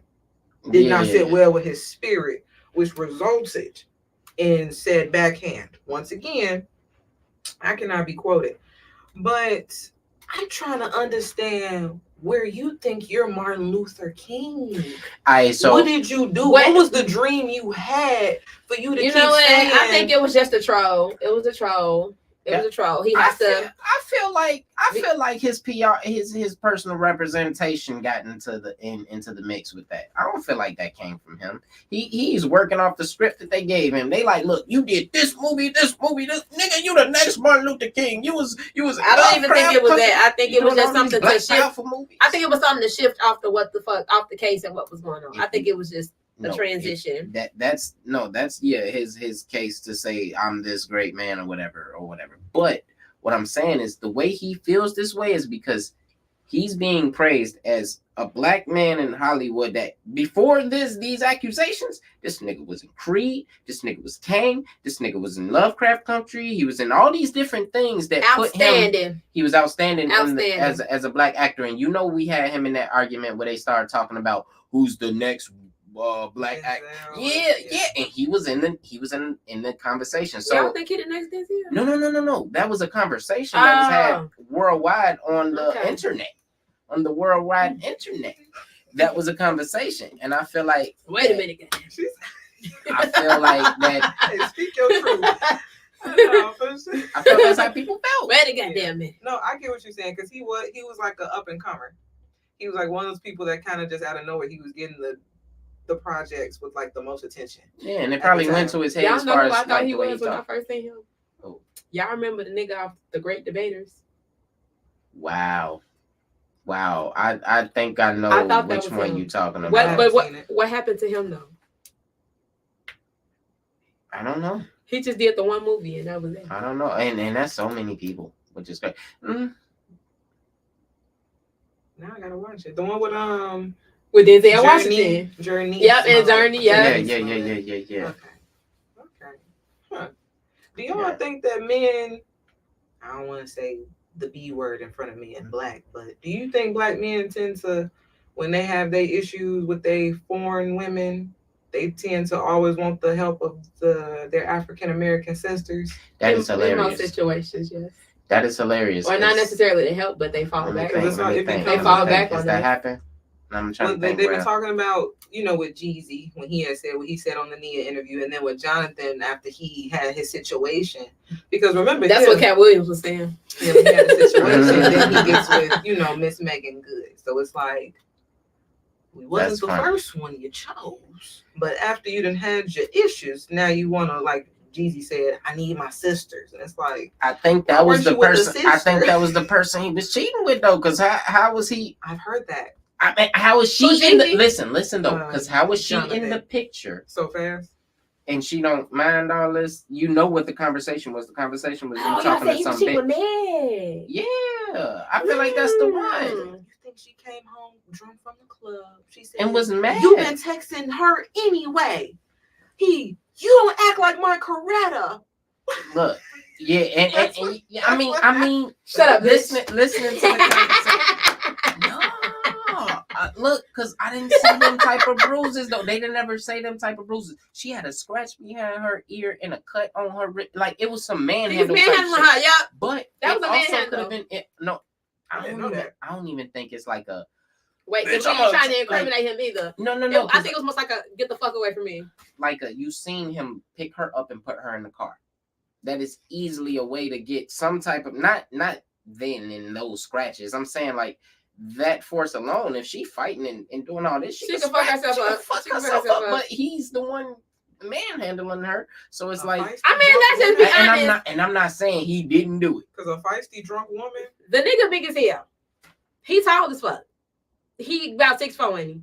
did not sit well with his spirit, which resulted in said backhand. Once again, I cannot be quoted. But I'm trying to understand where you think you're Martin Luther King. What did you do? What was the dream you had for you to keep saying? I think it was just a troll. It was a troll. Was a troll. He has to. I feel like his PR, his personal representation got into the mix with that. I don't feel like that came from him. He's working off the script that they gave him. They like, look, you did this movie, this nigga, you the next Martin Luther King. You was. I don't even think it was that. I think it was just something to shift. I think it was something to shift off the case and what was going on. I think it was just a transition. That's his case to say I'm this great man or whatever. But what I'm saying is the way he feels this way is because he's being praised as a black man in Hollywood that before these accusations, this nigga was in Creed, this nigga was Kane, this nigga was in Lovecraft Country, he was in all these different things that put him. He was outstanding. As a black actor, and you know we had him in that argument where they started talking about who's the next black actor. Yeah, and he was in the conversation. So y'all think he the next Denzel? No. That was a conversation that was had worldwide on the internet. On the worldwide internet. That was a conversation. And I feel like wait a minute, guys. I feel like that. Hey, speak your truth. I feel that's how people felt. Wait a goddamn minute. No, I get what you're saying, because he was like an up and comer. He was like one of those people that kind of just out of nowhere he was getting the projects with like the most attention. Yeah, and it probably went to his head. Y'all as know far who I as thought like he the way was when talked. I first seen him? Oh. Y'all remember the nigga off The Great Debaters? Wow. I think I know which one you're talking about. What happened to him though? I don't know. He just did the one movie and that was it. I don't know. And that's so many people. which is great. Now I gotta watch it. The one with Denzel Washington. Journey. Yep, and Journey, Yeah, yeah. yeah. Okay. Huh. Do y'all Yeah. think that men? I don't want to say the B word in front of me in black, but do you think black men tend to, when they have their issues with their foreign women, they tend to always want the help of their African American sisters? That is In most hilarious. situations, yes. That is hilarious. Or not necessarily to help, but they fall Let me back. think, Because let me it think. becomes- They fall Let me back think. on Does that us. happen? I'm trying Well, to they've think. been Where. talking about, with Jeezy when he had said what he said on the Nia interview, and then with Jonathan after he had his situation. Because remember, That's what Cat Williams was saying. he had a situation, then he gets with Miss Megan Good. So it's like we wasn't That's the funny. first one you chose, but after you done had your issues, now you want to, like Jeezy said, I need my sisters, and it's like I think Why that was weren't the you with the person. I think sister? that was the person he was cheating with, though. Because how was he? I've heard that I mean, how was Who, she in the? Jeezy? Listen though. Because how was she in Jonathan. the picture? so fast. And she don't mind all this. You know what the conversation was? The conversation was them Oh, talking to y'all some say he was bitch. mad. Yeah, I feel like that's the one. You think she came home drunk from the club? She said, And was mad. "You been texting her anyway. You don't act like my Coretta." Look, yeah, and I mean, Shut up, bitch. listening to the conversation. No, look, because I didn't see them type of bruises though. They didn't ever say them type of bruises. She had a scratch behind her ear and a cut on her wrist. Like it was some He was manhandle type manhandling shit. her, yep. But That it was a also manhandle. could have been it. No, I didn't know that. I don't even think it's like a. Wait, Bitch, because we I'm ain't a- trying to incriminate him either. No. I think it was most like a get the fuck away from me. Like you seen him pick her up and put her in the car. That is easily a way to get some type of not then in those scratches. I'm saying like that force alone. If she fighting and doing all this, She can fuck herself up. Fuck She can fuck herself herself up. up. But he's the one manhandling her. So it's like, I mean, let's just be honest. I'm not saying he didn't do it. Because a feisty drunk woman. The nigga big as hell. He tall as fuck. He about 6'4", ain't he?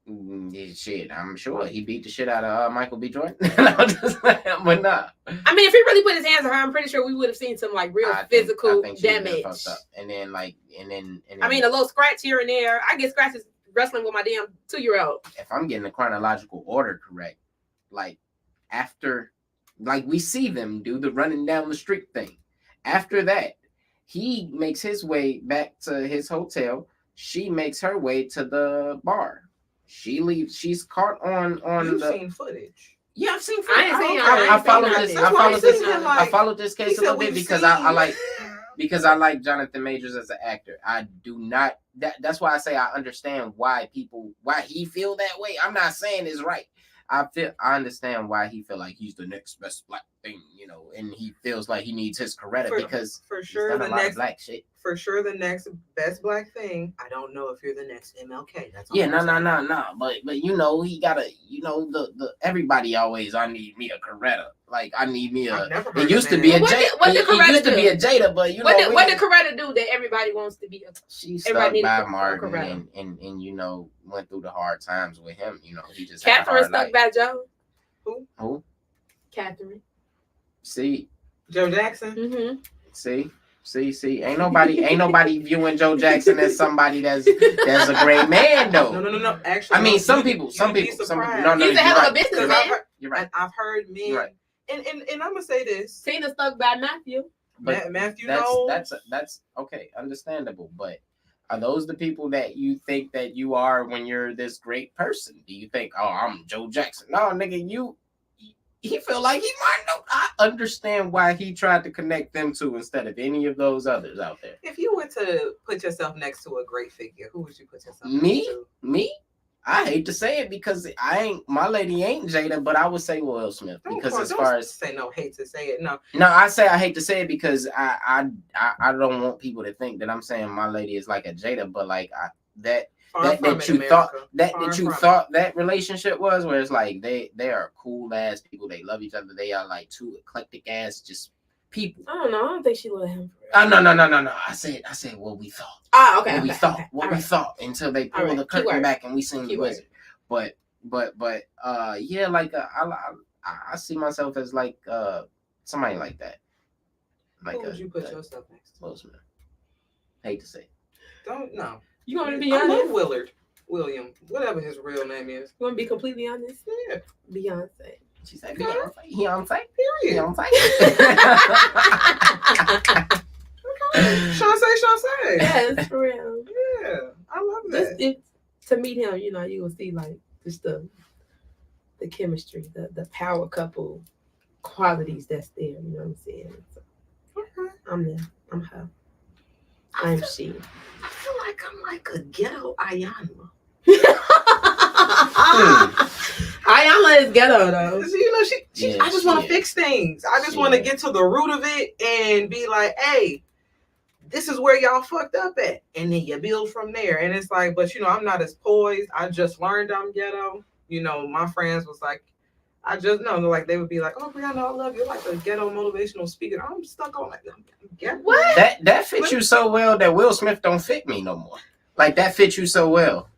Yeah, shit, I'm sure he beat the shit out of Michael B. Jordan. But nah. I mean, if he really put his hands on her, I'm pretty sure we would have seen some like real physical she would've been damage. fucked up. And then I mean, a little scratch here and there. I get scratches wrestling with my damn 2-year-old. If I'm getting the chronological order correct, like after, like we see them do the running down the street thing. After that, he makes his way back to his hotel. She makes her way to the bar. She leaves. She's caught on You've the. seen footage. Yeah, I've seen. I ain't seen. I followed nothing. this. That's I why followed I'm this. sitting here I like- followed this He case a said little bit we've because I seen. like. Because I like Jonathan Majors as an actor. I do not. That's why I say I understand why he feel that way. I'm not saying it's right. I understand why he feel like he's the next best black thing, and he feels like he needs his Coretta because for he's sure done the a lot of next black shit. for sure the next best black thing. I don't know if you're the next MLK. That's all Yeah, I'm saying. no. But he gotta, the everybody always. I need me a Coretta. Like I need me a. I've never heard It used of to be a that. What Jada. did- what did It Coretta used to be do? a Jada, but What did Coretta do that everybody wants to be? She everybody stuck by needs a Martin Coretta. and went through the hard times with him. He just Catherine had a stuck hard life. by Joe. Who? Catherine. See. Joe Jackson. Mm-hmm. See. Ain't nobody viewing Joe Jackson as somebody that's a great man though. No. Actually, I mean, some you'd people. be No, surprised. He's a you're hell of a right. businessman. You're right. I've heard men, You're right. and I'm gonna say this. Tina stuck by Matthew. But Matthew Knowles. that's okay, understandable. But are those the people that you think that you are when you're this great person? Do you think, oh, I'm Joe Jackson? No, nigga, he feel like he might know. I understand why he tried to connect them two instead of any of those others out there. If you were to put yourself next to a great figure, who would you put yourself Me? next to? Me? I hate to say it because my lady ain't Jada, but I would say Will Smith because Don't say no, hate to say it. No, I say I hate to say it because I don't want people to think that I'm saying my lady is like a Jada, but like that you thought that relationship was where it's like they are cool ass people. They love each other. They are like two eclectic ass just people. I don't know. I don't think she loved him. No. I said what we thought. Ah, okay. What we thought until they pull the curtain Keyword. back and we seen the wizard. But yeah, like I see myself as like somebody like that. Like Who would you put a yourself next to? Bozeman. Hate to say it. Don't know. You want me to be I love honest? William, whatever his real name is. You want to be completely honest? Yeah, Beyonce. She said Beyonce. Beyonce. period. Beyonce. Shawnee. Yes, for real. Yeah, I love Just that. to meet him, you know, you will see like just the chemistry, the power couple qualities that's there. You know what I'm saying? So Okay. I'm there. I'm her. I'm she. I feel like I'm like a ghetto Ayanna. Ayala is ghetto though. You know, she Yeah, I just want to she is. fix things. I just She want to is. get to the root of it and be like, hey, this is where y'all fucked up at. And then you build from there. And it's like, but you know, I'm not as poised. I just learned I'm ghetto. You know, my friends was like, I just know, like they would be like, oh, Brianna, I love you. Like a ghetto motivational speaker. I'm stuck on like, I'm ghetto. What? That fits you so well that Will Smith don't fit me no more. Like that fits you so well.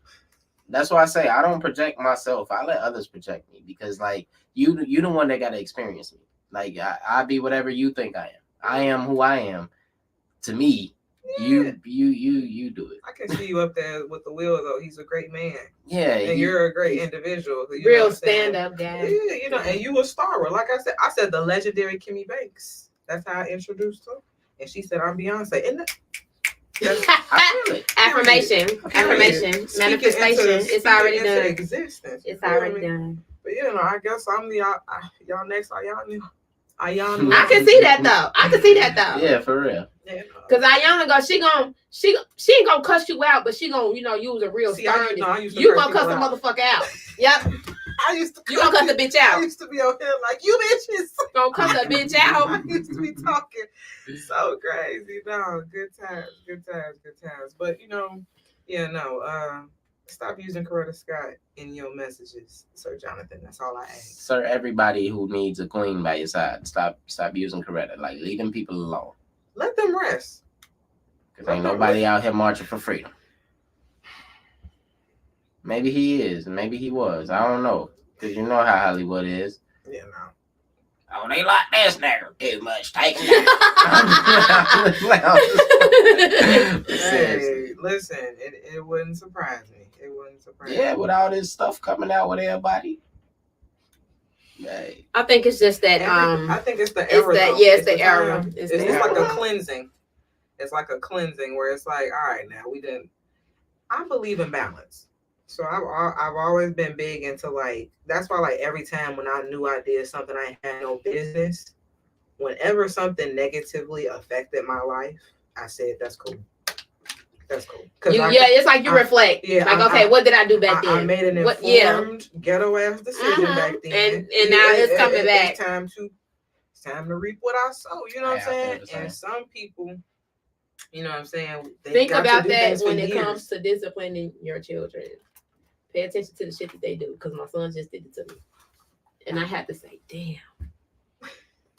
That's why I say I don't project myself. I let others project me because like you the one that got to experience me. Like I be whatever you think I am. I am who I am. To me, Yeah. you do it. I can see you up there with the Will though. He's a great man. Yeah, And you're a great individual. You know Real what I'm saying? stand up guy. Yeah, you know, and you a star. Like I said the legendary Kimmy Banks. That's how I introduced her. And she said, I'm Beyonce. And I feel it. Affirmation, Period. Speak it manifestation. into- It's speak already it into done. existence. It's You know what I already mean? done. But you know, I guess I'm the y'all next Ayana. I can see that though. I can see that though. Yeah, for real. Yeah, Cause Ayana she ain't gonna cuss you out, but she gonna use a real See, I stern. used to You curse gonna cuss the people out. motherfucker out. Yep. I used to You gonna cuss the bitch I out. used to be on here like, you bitches. Gonna cuss that bitch I out. used to be talking so crazy. No, good times. But you know, yeah, no, stop using Coretta Scott in your messages, Sir Jonathan. That's all I ask. Sir, everybody who needs a queen by your side, stop using Coretta. Like leave them people alone. Let them rest. Cause ain't nobody out here marching for freedom. Maybe he is, maybe he was. I don't know. Cause you know how Hollywood is. Yeah, no. Oh, they like this nigga too much. Take it Hey, listen, it wouldn't surprise me. It wouldn't surprise me. Yeah, with all this stuff coming out with everybody. Hey. I think it's just that I think it's the it's era. that though. yeah, it's the era. time. It's It's the like a era. cleansing. It's like a cleansing where it's like, all right, now we didn't. I believe in balance, so I've always been big into like. That's why like every time when I knew I did something I had no business, whenever something negatively affected my life, I said that's cool. That's cool. It's like you reflect. yeah, Like, okay, what did I do back then? I made an What- informed ghetto ass decision Mhm. back then, And now it's coming back. It's time to reap what I sow. You know what I'm Yeah, I saying? feel the same. And some people, you know what I'm saying? They Think got to about do that things for when it years. comes to disciplining your children. Pay attention to the shit that they do, because my son just did it to me. And I had to say, damn,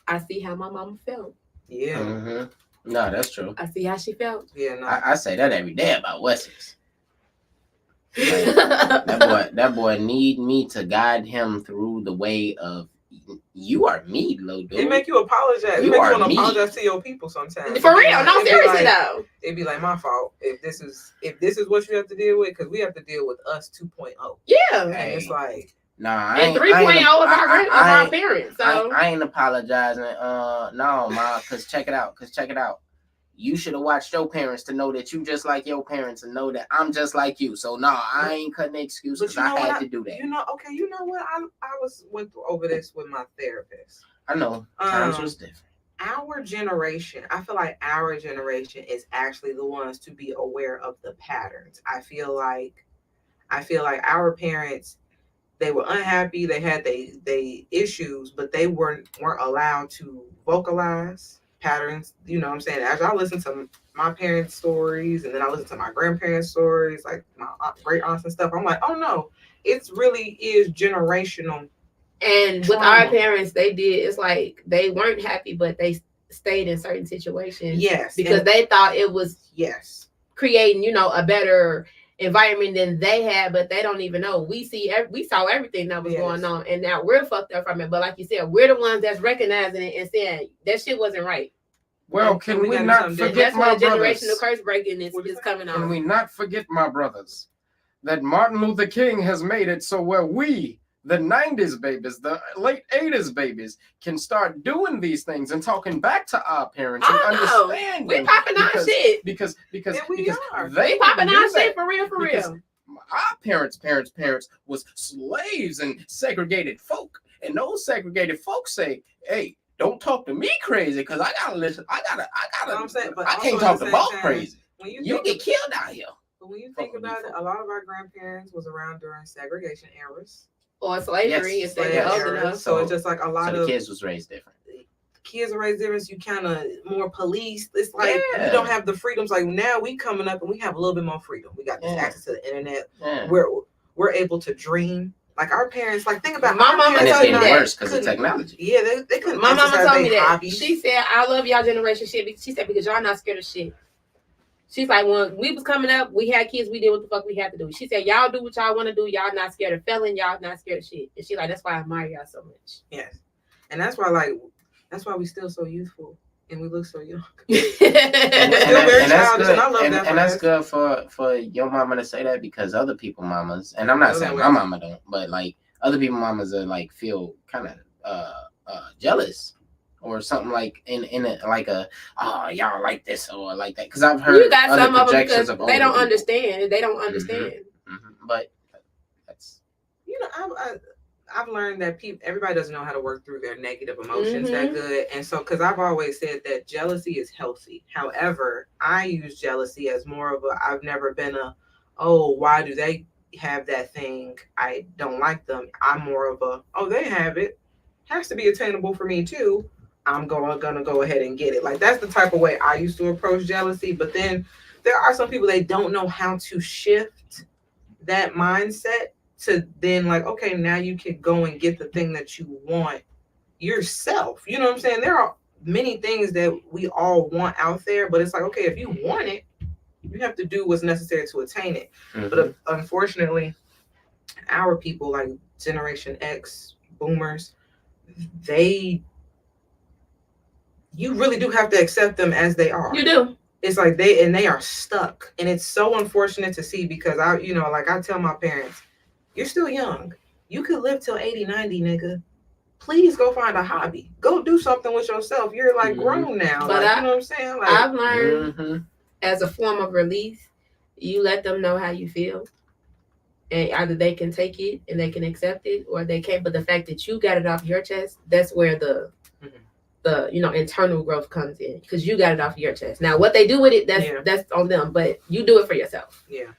I see how my mama felt. Yeah, Mm-hmm. No, that's true. I see how she felt. yeah, no. I say that every day about Wessex. That boy need me to guide him through the way of you are me, little dude. It make you apologize. You It make are you want to me. apologize to your people sometimes. For real, no, It'd be seriously like- though. It'd be like my fault if this is what you have to deal with, because we have to deal with us 2.0. Yeah. And Hey. it's like, Nah, I And ain't, 3.0 of our I parents. So I ain't apologizing. No, ma, cause check it out. You should have watched your parents to know that you just like your parents and know that I'm just like you. So no, I ain't cutting excuses But because you know I had what? to do that. you know what? I went over this with my therapist. I know times Um, was different. Our generation, I feel like our generation is actually the ones to be aware of the patterns. I feel like our parents, they were unhappy, they had they issues, but they weren't allowed to vocalize patterns. You know what I'm saying? As I listen to my parents' stories and then I listen to my grandparents' stories, like my great aunts and stuff, I'm like, oh no, it really is generational. and with trauma. our parents, they did. It's like they weren't happy, but they stayed in certain situations. Yes. because and- they thought it was yes. creating, a better environment than they had, but they don't even know. We saw everything that was Yes. going on, and now we're fucked up from it. But like you said, we're the ones that's recognizing it and saying that shit wasn't right. Well, And can we we gotta do not something forget That's my what generational brothers? curse breaking What'd you is say? coming Can on. we not forget, my brothers, that Martin Luther King has made it so where we, the 90s babies, the late 80s babies, can start doing these things and talking back to our parents and Oh, no. understand We them popping our because shit. because Yeah, we because are. they We popping didn't our do that. shit for real, for because real. Our parents was slaves and segregated folk, and those segregated folks say, "Hey, don't talk to me crazy, because I gotta listen. I What I'm saying, but I can't also talk at to the both same time, crazy. when you You think get killed out here." But when you Fuck think with about you it, folk. a lot of our grandparents was around during segregation eras, Or slavery Yes, if they slave were yes. old eras. enough. So it's just like a So lot the of kids was raised different. kids are raised different. You kind of more policed. It's like Yeah. you don't have the freedoms. Like now we coming up and we have a little bit more freedom. We got this Yeah. access to the internet. Yeah. We're able to dream. Like our parents, like think about My our mama And parents it's told me getting that. worse because of couldn't- technology. Yeah, they couldn't. My mama exercise told me their that. hobbies. She said, I love y'all generation shit. She said, because y'all not scared of shit. She's like, when we was coming up, we had kids, we did what the fuck we had to do. She said, y'all do what y'all want to do. Y'all not scared of failing. Y'all not scared of shit. And she like, that's why I admire y'all so much. Yes, and that's why we still so youthful and we look so young. And Still very that's childish, good. and I love that for And that's us. good for your mama to say that, because other people mamas, and I'm not No, saying that my way. mama don't, but like other people mamas are like feel kind of jealous or something, like in a, like a, oh, y'all like this or like that, because I've heard You got other some of them projections because of they older don't people. understand. They don't understand. But that's You know, I've learned that everybody doesn't know how to work through their negative emotions that good, and so because I've always said that jealousy is healthy. However, I use jealousy as more of a, I've never been a, oh, why do they have that thing? I don't like them. I'm more of a, oh, they have it. Has to be attainable for me too. I'm gonna go ahead and get it. Like that's the type of way I used to approach jealousy. But then there are some people, they don't know how to shift that mindset to then like, okay, now you can go and get the thing that you want yourself. You know what I'm saying? There are many things that we all want out there, but it's like, okay, if you want it, you have to do what's necessary to attain it. But unfortunately, our people, like Generation X, boomers, you really do have to accept them as they are. You do. It's like they are stuck, and it's so unfortunate to see, because I tell my parents, you're still young, you could live till 80, 90, nigga. Please go find a hobby, go do something with yourself. You're like grown now. But like, you know what I'm saying? Like, I've learned as a form of release, you let them know how you feel, and either they can take it and they can accept it, or they can't. But the fact that you got it off your chest, that's where the internal growth comes in, because you got it off your chest. Now what they do with it, that's on them, but you do it for yourself. Yeah.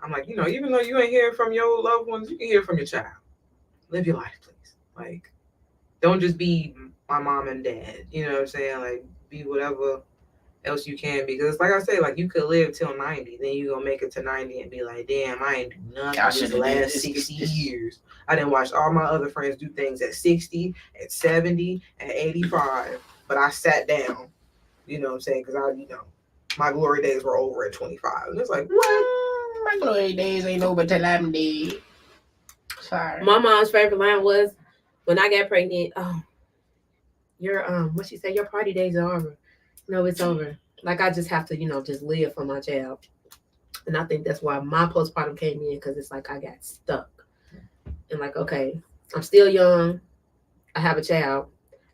I'm like, even though you ain't hearing from your loved ones, you can hear from your child. Live your life, please. Like, don't just be my mom and dad. You know what I'm saying? Like, be whatever else you can, because like I say, like, you could live till 90, then you gonna make it to 90 and be like, damn, I ain't do nothing these last 60 years. I didn't watch all my other friends do things at 60, at 70, at 85, but I sat down. You know what I'm saying? Because my glory days were over at 25. And it's like, what? My glory days ain't over till I'm dead. Sorry. My mom's favorite line was, when I got pregnant, oh, your what she said, your party days are over. No, it's over. Like, I just have to, just live for my child. And I think that's why my postpartum came in, because it's like I got stuck. And like, okay, I'm still young. I have a child.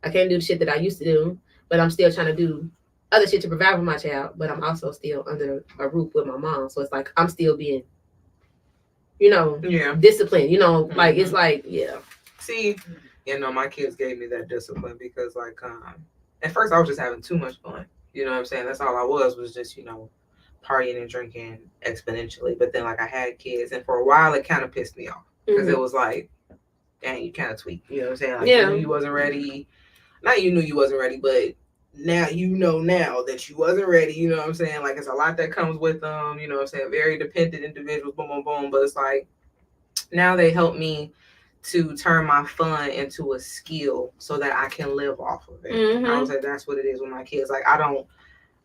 I can't do the shit that I used to do, but I'm still trying to do other shit to provide for my child. But I'm also still under a roof with my mom. So it's like I'm still being, disciplined. Like, it's like, yeah. See, my kids gave me that discipline, because like at first I was just having too much fun. You know what I'm saying? That's all I was just, partying and drinking exponentially. But then like I had kids, and for a while it kind of pissed me off, because it was like, dang, you kind of tweaked. You know what I'm saying? Like, you knew you wasn't ready. Not you knew you wasn't ready, but now now that you wasn't ready. You know what I'm saying? Like, it's a lot that comes with them. You know what I'm saying? Very dependent individuals, boom, boom, boom. But it's like, now they help me to turn my fun into a skill so that I can live off of it. I would say that's what it is with my kids. Like,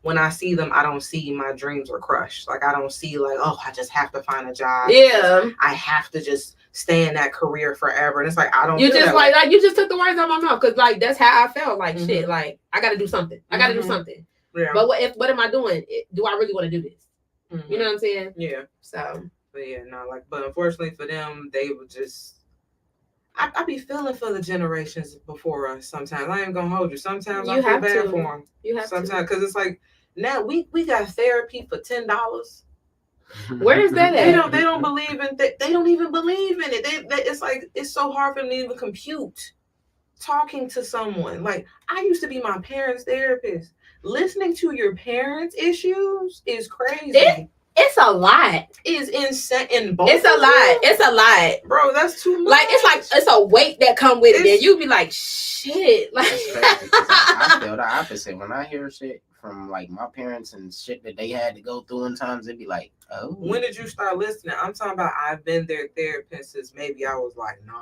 when I see them, I don't see my dreams are crushed. Like, I don't see like, oh, I just have to find a job. Yeah. I have to just stay in that career forever. And it's like I don't. You feel just that way. like you just took the words out of my mouth because like that's how I felt. Like Mhm. shit, like I got to do something. I got to do Mhm. something. Yeah. But what am I doing? Do I really want to do this? Mhm. You know what I'm saying? Yeah. So But yeah, no, like, but unfortunately for them, they would just. I be feeling for the generations before us. Sometimes I ain't gonna hold you. Sometimes I You feel have bad to. for them. you have Sometimes because it's like now we got therapy for $10. Where is that They at? don't believe in they don't even believe in it. They it's like it's so hard for them to even compute talking to someone. Like I used to be my parents' therapist. Listening to your parents' issues is crazy. It's a lot. Is insane. In both It's a of lot. them? It's a lot. Bro, that's too much. Like it's a weight that come with it. It's- And you be like, shit. Like It's crazy 'cause I feel the opposite. When I hear shit from like my parents and shit that they had to go through in times, it'd be like, oh. When did you start listening? I'm talking about I've been their therapist since maybe I was like 9.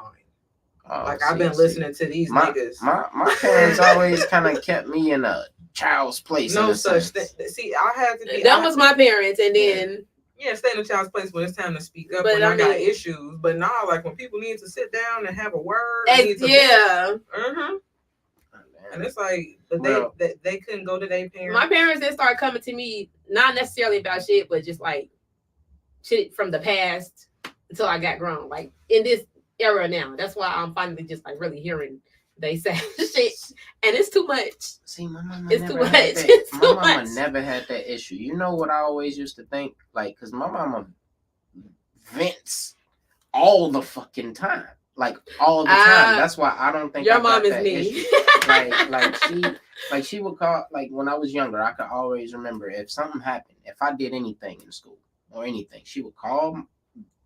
Like I've been listening to these niggas. My parents always kind of kept me in a child's place. No in a such sense. thing. See, I had to be. that was my parents, and then Yeah, stay in a child's place when it's time to speak up. But when I I got mean- issues, but now, like when people need to sit down and have a word, yeah. And it's like, but Well- they couldn't go to their parents. My parents didn't start coming to me, not necessarily about shit, but just like shit from the past until I got grown. Like in this era now. That's why I'm finally just like really hearing they say shit. And it's too much. See, my mama It's never too had much. that. It's My too mama much. never had that issue. You know what I always used to think? Like, because my mama vents all the fucking time. Like, all the time. That's why I don't think Your I got mom is that me. issue. She would call, like, when I was younger, I could always remember if something happened, if I did anything in school or anything, she would call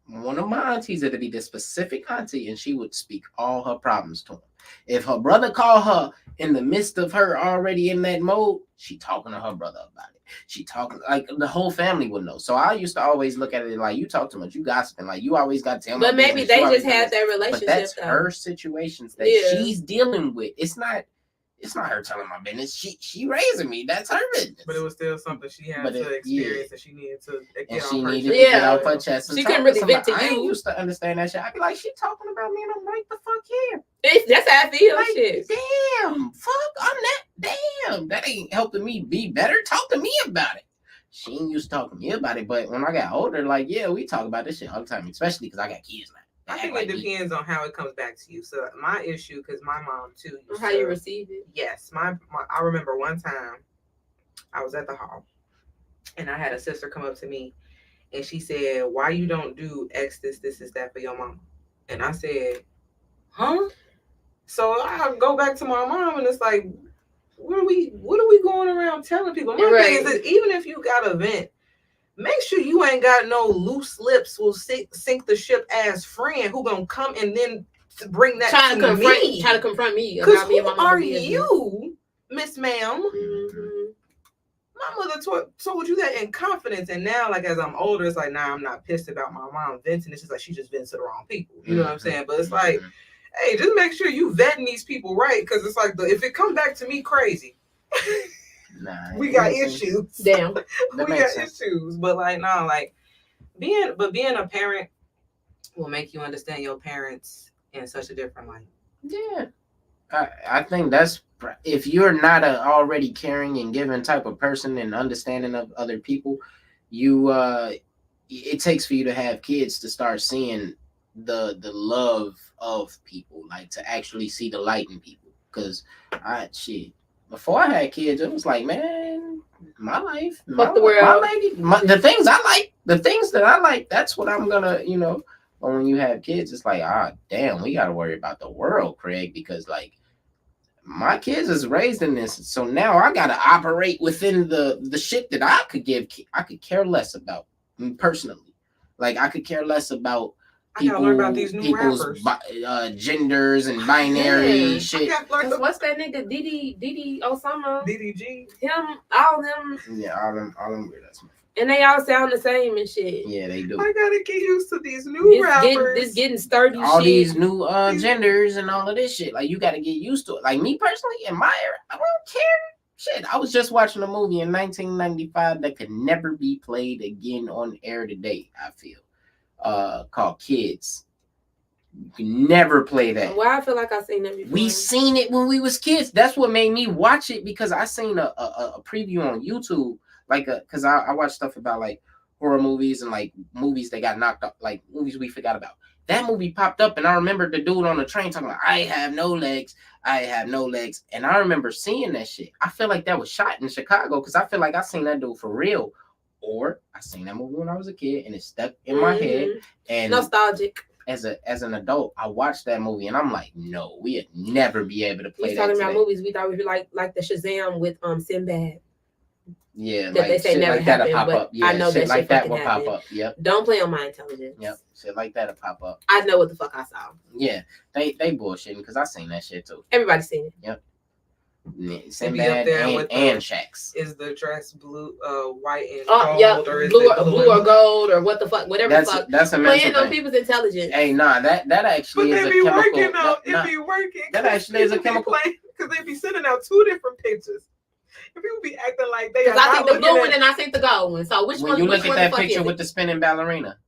one of my aunties, it'd be the specific auntie, and she would speak all her problems to him. If her brother called her in the midst of her already in that mode, she talking to her brother about it. She talking, like, the whole family would know. So I used to always look at it like, you talk too much, you gossiping, like, you always got to tell me. But maybe they just had that But relationship. that's though. her situations that Yeah. she's dealing with. It's not her telling my business. She raising me. That's her business. But it was still something she had But to it- experience, yeah. and she needed to get And off she her needed chest. to get Yeah. off her chest. And She talk couldn't really somebody. vent to I ain't you. used to understand that shit. I'd be like, she talking about me, and I'm right the fuck here. That's how I feel. Like, Shit. damn, fuck, I'm that. Damn, that ain't helping me be better. Talk to me about it. She ain't used to talk to me about it, but when I got older, like, yeah, we talk about this shit all the time, especially because I got kids now. I think Like it me. depends on how it comes back to you. So my issue, because my mom too, used How to- you receive it. Yes, my I remember one time I was at the hall, and I had a sister come up to me, and she said, "Why you don't do X this is that for your mama?" And I said, "Huh?" So I go back to my mom, and it's like, what are we going around telling people? My Right. thing is that even if you got a vent, make sure you ain't got no loose lips will sink the ship ass friend who gonna come and then bring that Trying to me. to confront me Because about me who and my mama are business. you, Miss Ma'am? Mhm. My mother told you that in confidence, and now, like, as I'm older, it's like, nah, I'm not pissed about my mom venting. It's just like she just vents to the wrong people. You know what I'm saying? But it's like, hey, just make sure you vetting these people right, because it's like, if it come back to me crazy, Nah, we it got makes sense. issues. Damn. That We got makes sense. issues. But like, nah, like being a parent will make you understand your parents in such a different light. Yeah, I think that's, if you're not a already caring and giving type of person and understanding of other people, you it takes for you to have kids to start seeing the love of people, like to actually see the light in people. Because before I had kids, it was like, man, my life, Fuck the world. my lady, the things I like, the things that I like, that's what I'm gonna, But when you have kids, it's like, damn, we gotta worry about the world, Craig, because like my kids is raised in this, so now I gotta operate within the shit that I could give. I could care less about personally. Like I could care less about I gotta learn about these new rappers. genders and binary Yeah. shit. I got like the What's that nigga? Didi Osama? DDG. Him, all them, Yeah, all them weird ass. and they all sound the same and shit. Yeah, they do. I gotta get used to these new rappers. This getting sturdy All shit. these new genders and all of this shit. Like you got to get used to it. Like me personally, in my era, I don't care. Shit, I was just watching a movie in 1995 that could never be played again on air today. I feel, called Kids, You can never play that. Why I feel like I seen that before. We seen it when we was kids. That's what made me watch it, because I seen a preview on YouTube, like because I watch stuff about like horror movies and like movies that got knocked up, like movies we forgot about. That movie popped up, and I remember the dude on the train talking about, I have no legs, and I remember seeing that shit. I feel like that was shot in Chicago, because I feel like I seen that dude for real, or I seen that movie when I was a kid and it stuck in my head. And nostalgic. As an adult, I watched that movie and I'm like, no, we'd never be able to play He's that talking about today. movies we thought would be like the Shazam with Sinbad. Yeah, that they say never like that'll happened, pop up. but Yeah, I know shit that like shit that fucking will pop happened. up. Yep. Don't play on my intelligence. Yep. Shit like that'll pop up. I know what the fuck I saw. Yeah, they bullshitting, because I seen that shit too. Everybody's seen it. Yep. Be up Sinbad there and with Shax. Is the dress blue, white and Oh, gold, yeah, or is blue it or gold or what the fuck, whatever the fuck. That's a mental Playing on thing. people's intelligence. Hey, nah, that But actually is they a be chemical. working though. It be working. that actually is a chemical. Because they be sending out two different pictures. And people be acting like they are Because I not think the looking blue at. one and I think the gold one. So which When one? you which look at one that the fuck picture is with it? the spinning ballerina,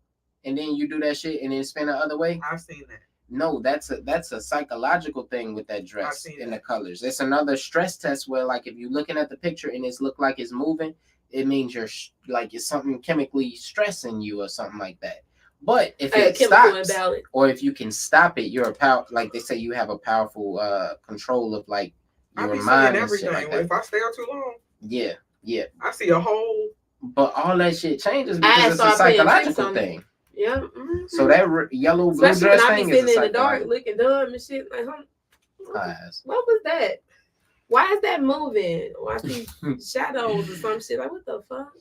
and then you do that shit and then spin the other way. I've seen that. No, that's a psychological thing with that dress seen and that. the colors. It's another stress test where, like, if you're looking at the picture and it's look like it's moving, it means you're like it's something chemically stressing you or something like that. But if it stops, imbalance, or if you can stop it, you're a power. Like they say, you have a powerful control of like your mind and shit like that. If I stay out too long, yeah, I see a whole. But all that shit changes because it's a psychological thing. Yeah. Mm-hmm. So that yellow blue especially dress when I thing be is sitting in the dark looking dumb and shit. Like, what was that? Why is that moving? Why see shadows or some shit? Like, what the fuck?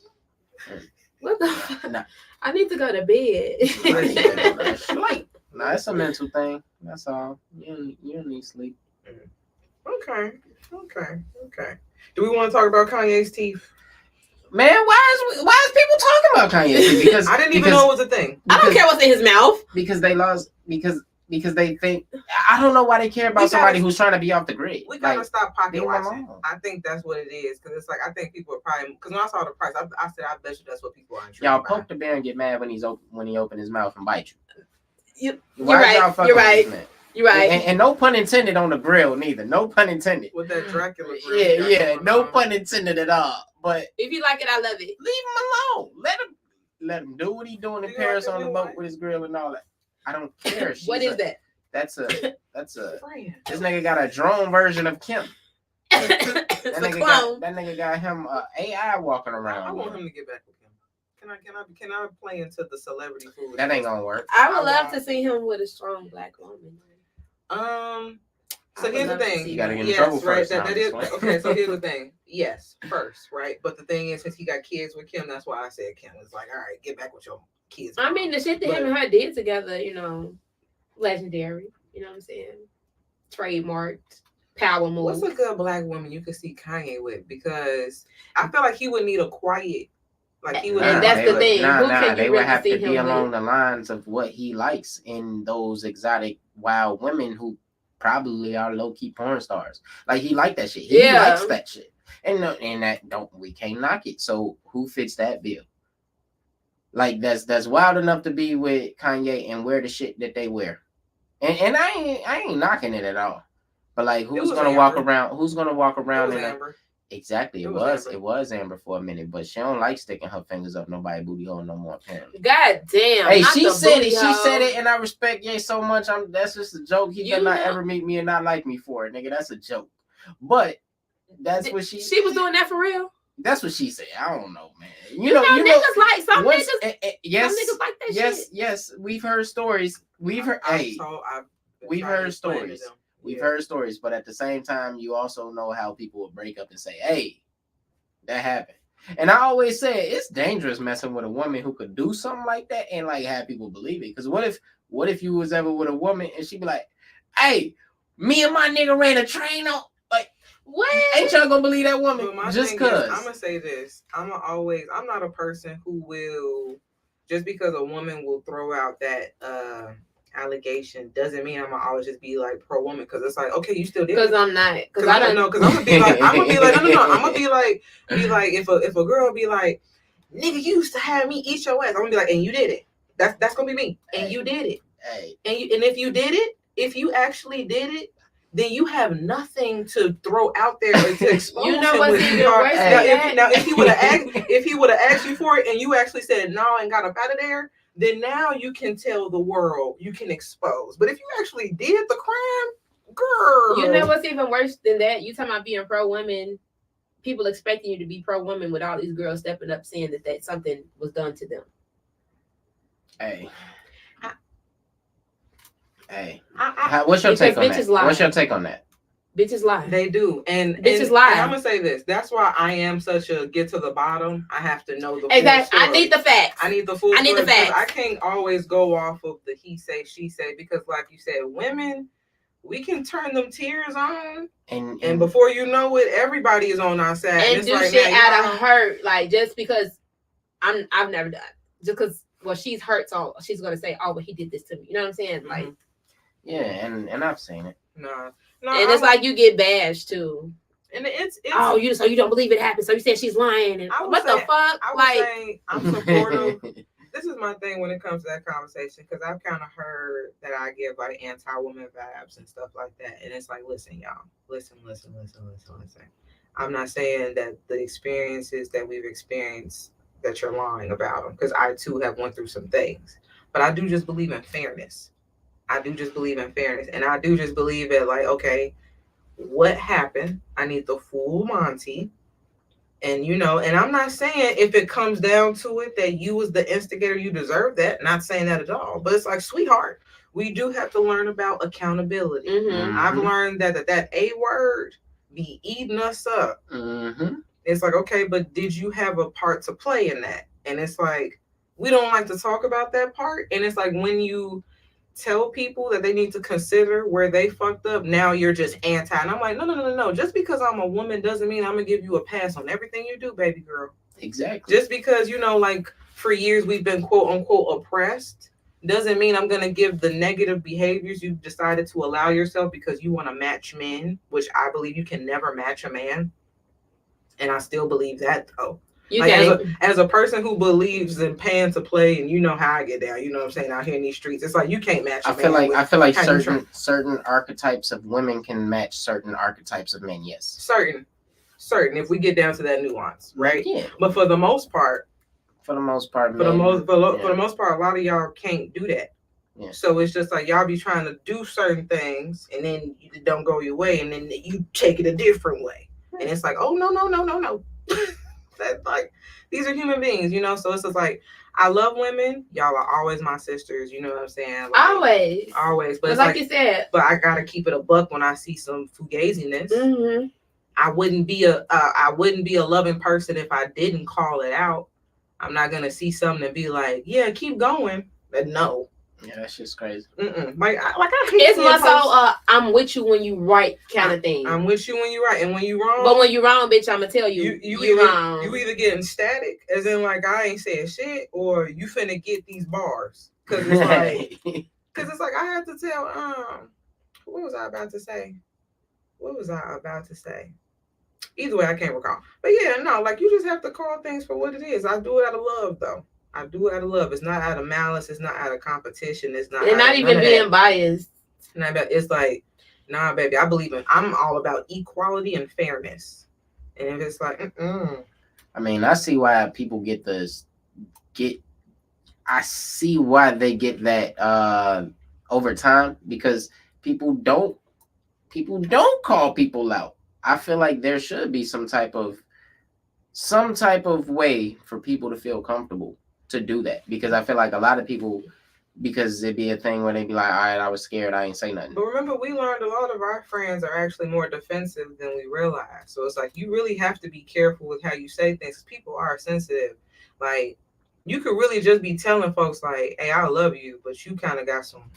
What the fuck? Nah. I need to go to bed. Nah, it's a mental thing. That's all. You don't need sleep. Okay. Do we want to talk about Kanye's teeth? Man, why is people talking about Kanye's teeth? Because I didn't even know it was a thing. I don't care what's in his mouth. Because they lost because they think, I don't know why they care about somebody who's trying to be off the grid. We gotta stop pocket watching. I think that's what it is, because it's like I think people are probably, because when I saw the price, I said I bet you that's what people are intrigued. Y'all poke the bear and get mad when he open his mouth and bite you. You're right. You're right. And no pun intended on the grill neither. No pun intended. With that Dracula grill. Yeah. No pun intended at all. But if you like it, I love it. Leave him alone. Let him do what he's doing in Paris on the boat with his grill and all that. I don't care. What is that? That's a. This nigga got a drone version of Kim. That nigga got him AI walking around. I want him to get back with Kim. Can I play into the celebrity food? That ain't gonna work. I would love to see him with a strong black woman. So here's the thing. You gotta get in trouble first. Right? That is okay. So here's the thing. Yes, first, right? But the thing is, since he got kids with Kim, that's why I said Kim was like, all right, get back with your kids. I mean, the shit that him and her did together, legendary. You know what I'm saying? Trademarked power move. What's a good black woman you could see Kanye with? Because I feel like he would need a quiet. Like he would. And that's the thing. They would have to be along the lines of what he likes in those exotic wild women who probably are low key porn stars. Like he liked that shit. He likes that shit. And that we can't knock it. So who fits that bill? Like that's wild enough to be with Kanye and wear the shit that they wear. And I ain't knocking it at all. But like who's gonna walk around in Amber. Exactly. It was Amber for a minute, but she don't like sticking her fingers up nobody's booty hole no more, apparently. God damn. Hey, she said it. She said it, and I respect Ye so much. That's just a joke. He better not ever meet me and not like me for it, nigga. That's a joke. But that's what she was doing that for real. That's what she said. I don't know, man. You know niggas like some niggas. Yes, some niggas like that shit. Yes. We've heard stories. We've heard stories. We've heard stories, but at the same time, you also know how people will break up and say, hey, that happened. And I always say it's dangerous messing with a woman who could do something like that and like have people believe it. Because what if you was ever with a woman and she be like, hey, me and my nigga ran a train on, like, what? Ain't y'all gonna believe that woman? Just cause. I'm gonna say this. I'm not a person who will, just because a woman will throw out that allegation doesn't mean I'm gonna always just be like pro woman, because it's like, okay, you still did it. Because I'm not. Because I don't know. Because I'm gonna be like, no. I'm gonna be like, if a girl be like, nigga, you used to have me eat your ass. I'm gonna be like, and you did it. That's gonna be me, and you did it. Hey, and if you did it, if you actually did it, then you have nothing to throw out there to expose You know him what's with. even sweetheart. worse Now, than that? if he would have asked you for it and you actually said no and got up out of there, then now you can tell the world, you can expose. But if you actually did the crime, girl, You know what's even worse than that? You talking about being pro women, people expecting you to be pro woman with all these girls stepping up saying that something was done to them. hey. I, What's your Because take on bitches that? lie. What's your take on that? Bitches lie. they do, and Bitches and, lie. and I'm gonna say this. That's why I am such a get to the bottom. I have to know the Exactly. full I story. need the facts. I need the full I need the story because facts. I can't always go off of the he say, she say, because like you said, women, we can turn them tears on, and before you know it, everybody is on our side. and it's do like, shit man, out y'all- of hurt, like just because I've never done, just because she's hurt, so she's gonna say, oh, well, he did this to me. You know what I'm saying? Like, yeah, and I've seen it. no, and it's like you get bashed too. and it's Oh, you don't believe it happened, so you said she's lying, and I would what the say- fuck? I would Like, say I'm supportive. This is my thing when it comes to that conversation, because I've kind of heard that I give like anti-woman vibes and stuff like that. And it's like, listen, y'all, listen. I'm not saying that the experiences that we've experienced that you're lying about them, because I too have went through some things. But I do just believe in fairness. And I do just believe that, like, okay, what happened? I need the full Monty. And and I'm not saying if it comes down to it that you was the instigator, you deserve that. Not saying that at all. But it's like, sweetheart, we do have to learn about accountability. mm-hmm. I've learned that A word be eating us up. Mm-hmm. It's like, okay, but did you have a part to play in that? And it's like, we don't like to talk about that part. And it's like, when you tell people that they need to consider where they fucked up, now you're just anti. And I'm like, no. Just because I'm a woman doesn't mean I'm gonna give you a pass on everything you do, baby girl. Exactly. Just because, like, for years we've been quote unquote oppressed doesn't mean I'm gonna give the negative behaviors you've decided to allow yourself because you want to match men, which I believe you can never match a man. And I still believe that, though. You Like, can't. as a person who believes in paying to play, and you know how I get down, you know what I'm saying, out here in these streets, it's like you can't match. I feel like certain archetypes of women can match certain archetypes of men. Yes. certain. If we get down to that nuance, right? Yeah. But for the most part, For the most part, for the most part, a lot of y'all can't do that. Yeah. So it's just like y'all be trying to do certain things, and then it don't go your way, and then you take it a different way, and it's like, oh no. That's like, these are human beings, So it's just like, I love women. Y'all are always my sisters. You know what I'm saying? Like, always. But it's like you said, but I gotta keep it a buck when I see some fugaziness. mm-hmm. I wouldn't be a loving person if I didn't call it out. I'm not gonna see something and be like, yeah, keep going. But no. Yeah, that's just crazy. Like I hate It's seeing more so posts. I'm with you when you right kind of thing. I'm with you when you're right, and when you wrong. But when you wrong, bitch, I'm gonna tell you you wrong. You either getting static, as in like I ain't saying shit, or you finna get these bars. Cause it's like I have to tell what was I about to say? Either way, I can't recall. But yeah, no, like, you just have to call things for what it is. I do it out of love, though. I do it out of love. It's not out of malice. It's not out of competition. It's not. And not even being biased. It's like, nah, baby. I'm all about equality and fairness. And if it's like, I mean, I see why people get this. I see why they get that over time, because people don't call people out. I feel like there should be some type of way for people to feel comfortable to do that, because I feel like a lot of people, because it'd be a thing where they'd be like, all right, I was scared, I ain't say nothing. But remember, we learned a lot of our friends are actually more defensive than we realize. So it's like, you really have to be careful with how you say things. People are sensitive. Like, you could really just be telling folks like, hey, I love you, but you kind of got some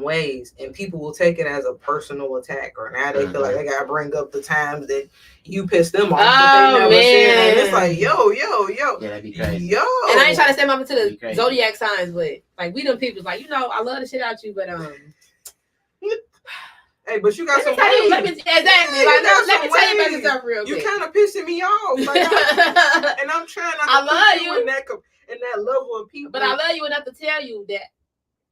ways, and people will take it as a personal attack, or now they feel like they gotta bring up the times that you pissed them off, but they never said that. And it's like, yo. Yeah, that'd be crazy. Yo. And I ain't trying to step up into the zodiac signs, but like, we them people's like, I love the shit out you, but hey, but you got some ways. Let me tell you about yourself real quick. You kind of pissing me off, like, and I'm trying not to I love you in that level of people. But I love you enough to tell you that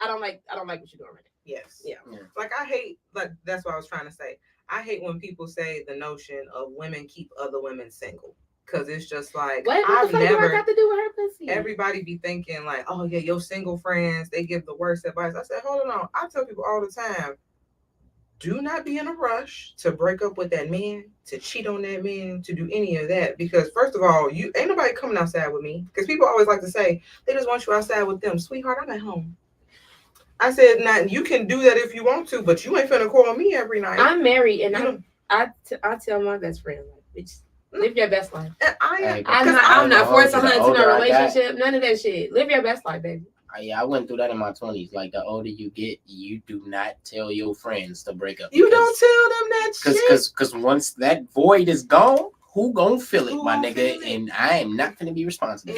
I don't like what you're doing right Yes. Yeah. Like I hate, like that's what I was trying to say. I hate when people say the notion of women keep other women single. Cause it's just like now. What I've the fuck do I never got to do with her pussy? everybody be thinking like, oh yeah, your single friends, they give the worst advice. I said, hold on. I tell people all the time, do not be in a rush to break up with that man, to cheat on that man, to do any of that. Because first of all, you ain't nobody coming outside with me. Because people always like to say, they just want you outside with them. Sweetheart, I'm at home. I said, now you can do that if you want to, but you ain't finna call me every night. I'm married, and You I tell my best friend, like, bitch, live your best life. And Hey, I'm not forcing her into older no I got- relationship. None of that shit. Live your best life, baby. Yeah, I went through that in my 20s. Like, the older you get, you do not tell your friends to break up. You don't tell them that shit. Because once that void is gone, who gonna fill it, Who my gonna nigga? fill it? And I am not gonna be responsible.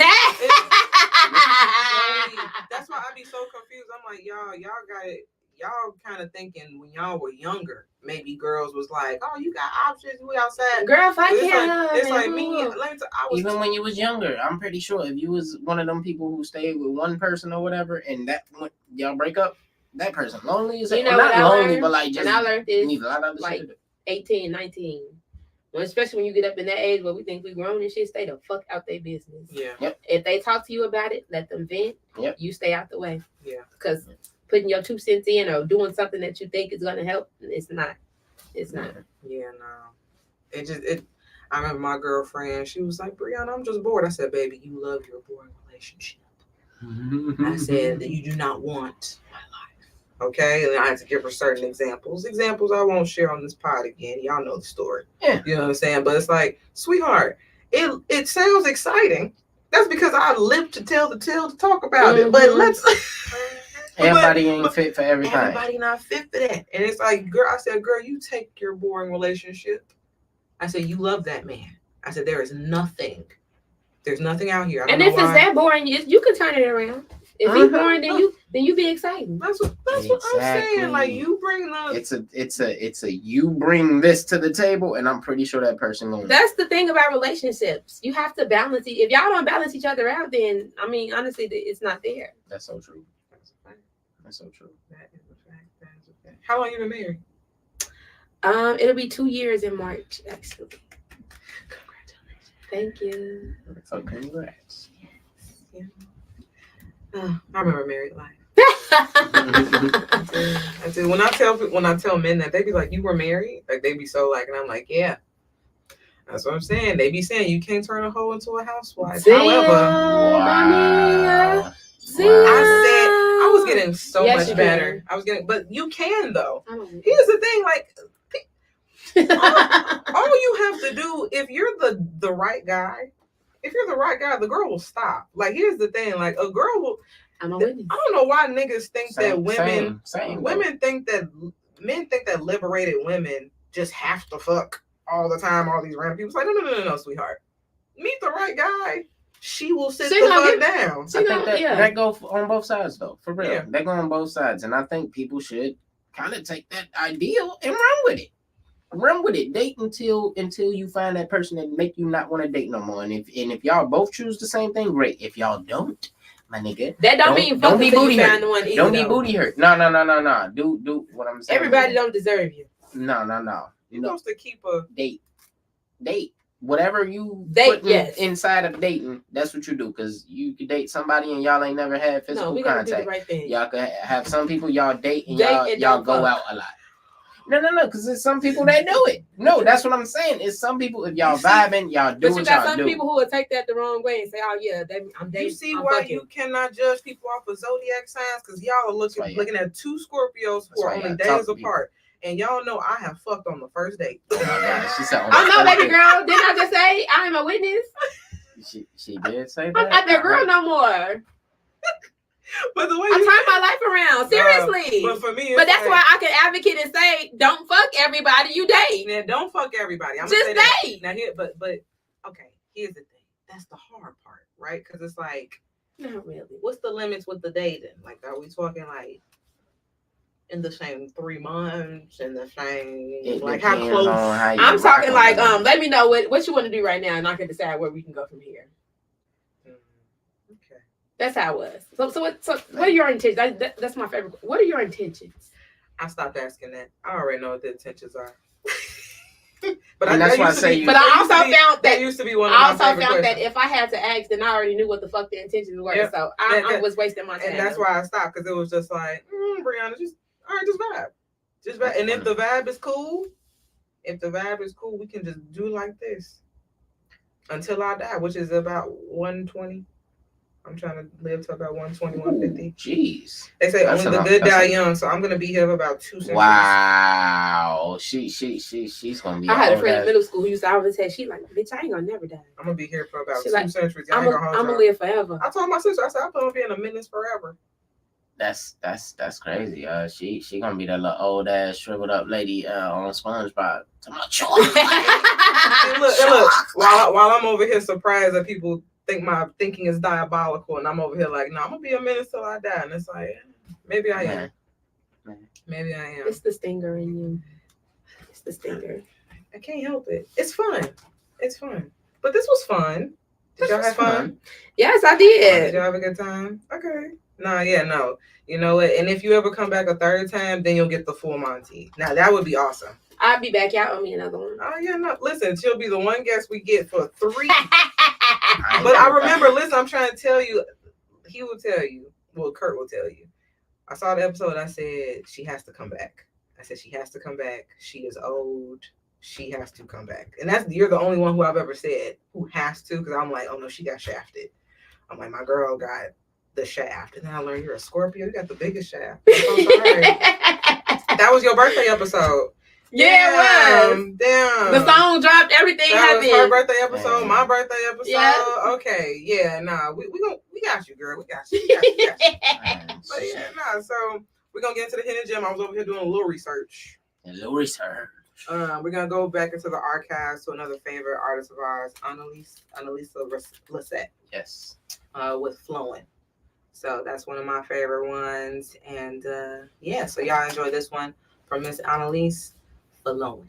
That's why I be so confused. I'm like, y'all got it. Y'all kind of thinking when y'all were younger, maybe girls was like, oh, you got options, we outside. Girl, if I It's can't, like, it's like me. Let me I was Even when you was younger, I'm pretty sure if you was one of them people who stayed with one person or whatever, and that y'all break up, that person lonely as You know well, what not I lonely, learned? but like just And I learned this need a lot of other like shit to do. 18, 19. Well, especially when you get up in that age where we think we grown and shit, stay the fuck out their business. yeah. If they talk to you about it, let them vent. Yep. You stay out the way. Yeah. Because putting your 2 cents in or doing something that you think is going to help, it's not. It's not. Yeah, no. I remember my girlfriend, she was like, Brianna, I'm just bored. I said, baby, you love your boring relationship. I said that you do not want my life. Okay. And I had to give her certain examples. Examples I won't share on this pod again. Y'all know the story. Yeah. You know what I'm saying? But it's like, sweetheart, it sounds exciting. That's because I live to tell the tale to talk about it. But Mhm. let's Everybody ain't fit for everything. everybody not fit for that. And it's like, girl, I said, girl, you take your boring relationship. I said, you love that man. I said, there's nothing out here. I don't And know if it's why. that boring, you can turn it around. If he's boring, then you be exciting. That's what I'm saying. Like, Exactly. you bring the It's a you bring this to the table, and I'm pretty sure that person gonna. That's the thing about relationships. You have to balance it. If y'all don't balance each other out, then I mean, honestly, it's not there. That's so true. That's so true. That is a fact. That is a fact. How long you been married? It'll be 2 years in March, actually. Congratulations. Thank you. So congrats. Yeah. I remember married life. I do. When I tell men that, they be like, "You were married?" Like they be so like, and I'm like, "Yeah." That's what I'm saying. They be saying you can't turn a hoe into a housewife. However, Wow. I was getting so Yes, much you better. I was getting, but you can though. I don't- Here's the thing, like all you have to do if you're the right guy, the girl will stop. Like here's the thing, like a girl will. I'm a witness. I don't know why niggas think that women same women think that men think that liberated women just have to fuck all the time. All these random people. It's like no, sweetheart. Meet the right guy. She will sit She the gonna fuck down. I think that yeah. that go on both sides though, for real. Yeah. That go on both sides, and I think people should kind of take that ideal and run with it. Run with it. Date until you find that person that make you not want to date no more. And if y'all both choose the same thing, great. If y'all don't, my nigga, That don't mean fuck don't be until you booty find hurt. the one either, Don't be though. booty hurt. No. Do what I'm saying. Everybody don't deserve you. No. You're supposed to keep a Date. Whatever you Date, put yes. inside of dating, that's what you do. Because you could date somebody and y'all ain't never had No, physical we gotta do the contact. right thing. Y'all could have some people y'all date and Date y'all and y'all don't go fuck. out a lot. No, because there's some people that do it. No, that's what I'm saying. It's some people, if y'all You see- vibing, y'all do But you what got y'all some do. people who will take that the wrong way and say, "Oh yeah, I'm dating." You see I'm why fucking. you cannot judge people off of zodiac signs? Because y'all are That's why looking at two Scorpios That's who are why you only gotta talk days to people. apart. And y'all know I have fucked on the first date. Oh my God, she said, Oh no, baby girl! Didn't I just say I am a witness? She did say that. I'm not that girl no more. But the way I you turned my life around. Seriously. but for me, it's But that's like, why I can advocate and say, don't fuck everybody you date. man, don't fuck everybody. I'm Just gonna say that. date. Now here, but okay, here's the thing. That's the hard part, right? Because it's like, Not really. what's the limits with the dating? Like, are we talking like in the same 3 months, in the same It like how depends close? on how you I'm rock talking on like, that. let me know what you want to do right now, and I can decide where we can go from here. Okay. That's how it was. So what are your intentions? That's my favorite. What are your intentions? I stopped asking that. I already know what the intentions are. But And that's why I used to say be- you- But that I used to also be- found that that used to be one of I my also favorite found that questions. if I had to ask, then I already knew what the fuck the intentions were. Yep. So I That- was wasting my time. And that's why I stopped, because it was just like, Brianna, just all right, just vibe. Just vibe. And if the vibe is cool, we can just do like this until I die, which is about 120. I'm trying to live to about 120, 150. Jeez. They say That's only the enough. good That's die enough. young, so I'm gonna be here for about 2 centuries. Wow. She's gonna be. I had a all friend in that. middle school who used to always say, "She like, bitch, I ain't gonna never die. I'm gonna be here for about She 2 like, centuries. I I'm ain't gonna hold gonna y'all. live forever." I told my sister, I said, I plan on being a menace forever. That's crazy. She gonna be that little old ass shriveled up lady on SpongeBob. And look, while I'm over here surprised that people think my thinking is diabolical, and I'm over here like, no, I'm gonna be a menace till I die. And it's like, maybe I am. Maybe I am. It's the stinger in you. It's the stinger. I can't help it. It's fun. It's fun. But this was fun. Did y'all have fun? Yes, I Did did. y'all have a good time? Okay. No. You know what? And if you ever come back a third time, then you'll get the full Monty. Now that would be awesome. I'll be back. Y'all owe me another one. Oh yeah, no. Listen, she'll be the one guest we get for 3. But I remember, listen, I'm trying to tell you, he will tell you. Well, Kurt will tell you. I saw the episode. I said she has to come back. I said she has to come back. She is old. She has to come back. And you're the only one who I've ever said who has to, because I'm like, oh no, she got shafted. I'm like, my girl got the shaft. And then I learned you're a Scorpio. You got the biggest shaft. I'm sorry. That was your birthday episode. Yeah, it was. Damn. The song dropped. Everything That was happened. her birthday episode, my birthday episode. Yeah. Okay, yeah, nah, we got you, girl. We got you. We got you. But yeah, nah. So we're gonna get into the hidden gem. I was over here doing a little research. We're gonna go back into the archives to another favorite artist of ours, Annalisa Lissette. Yes. With Flowing. So that's one of my favorite ones. And yeah, so y'all enjoy this one from Miss Annalise Flowing.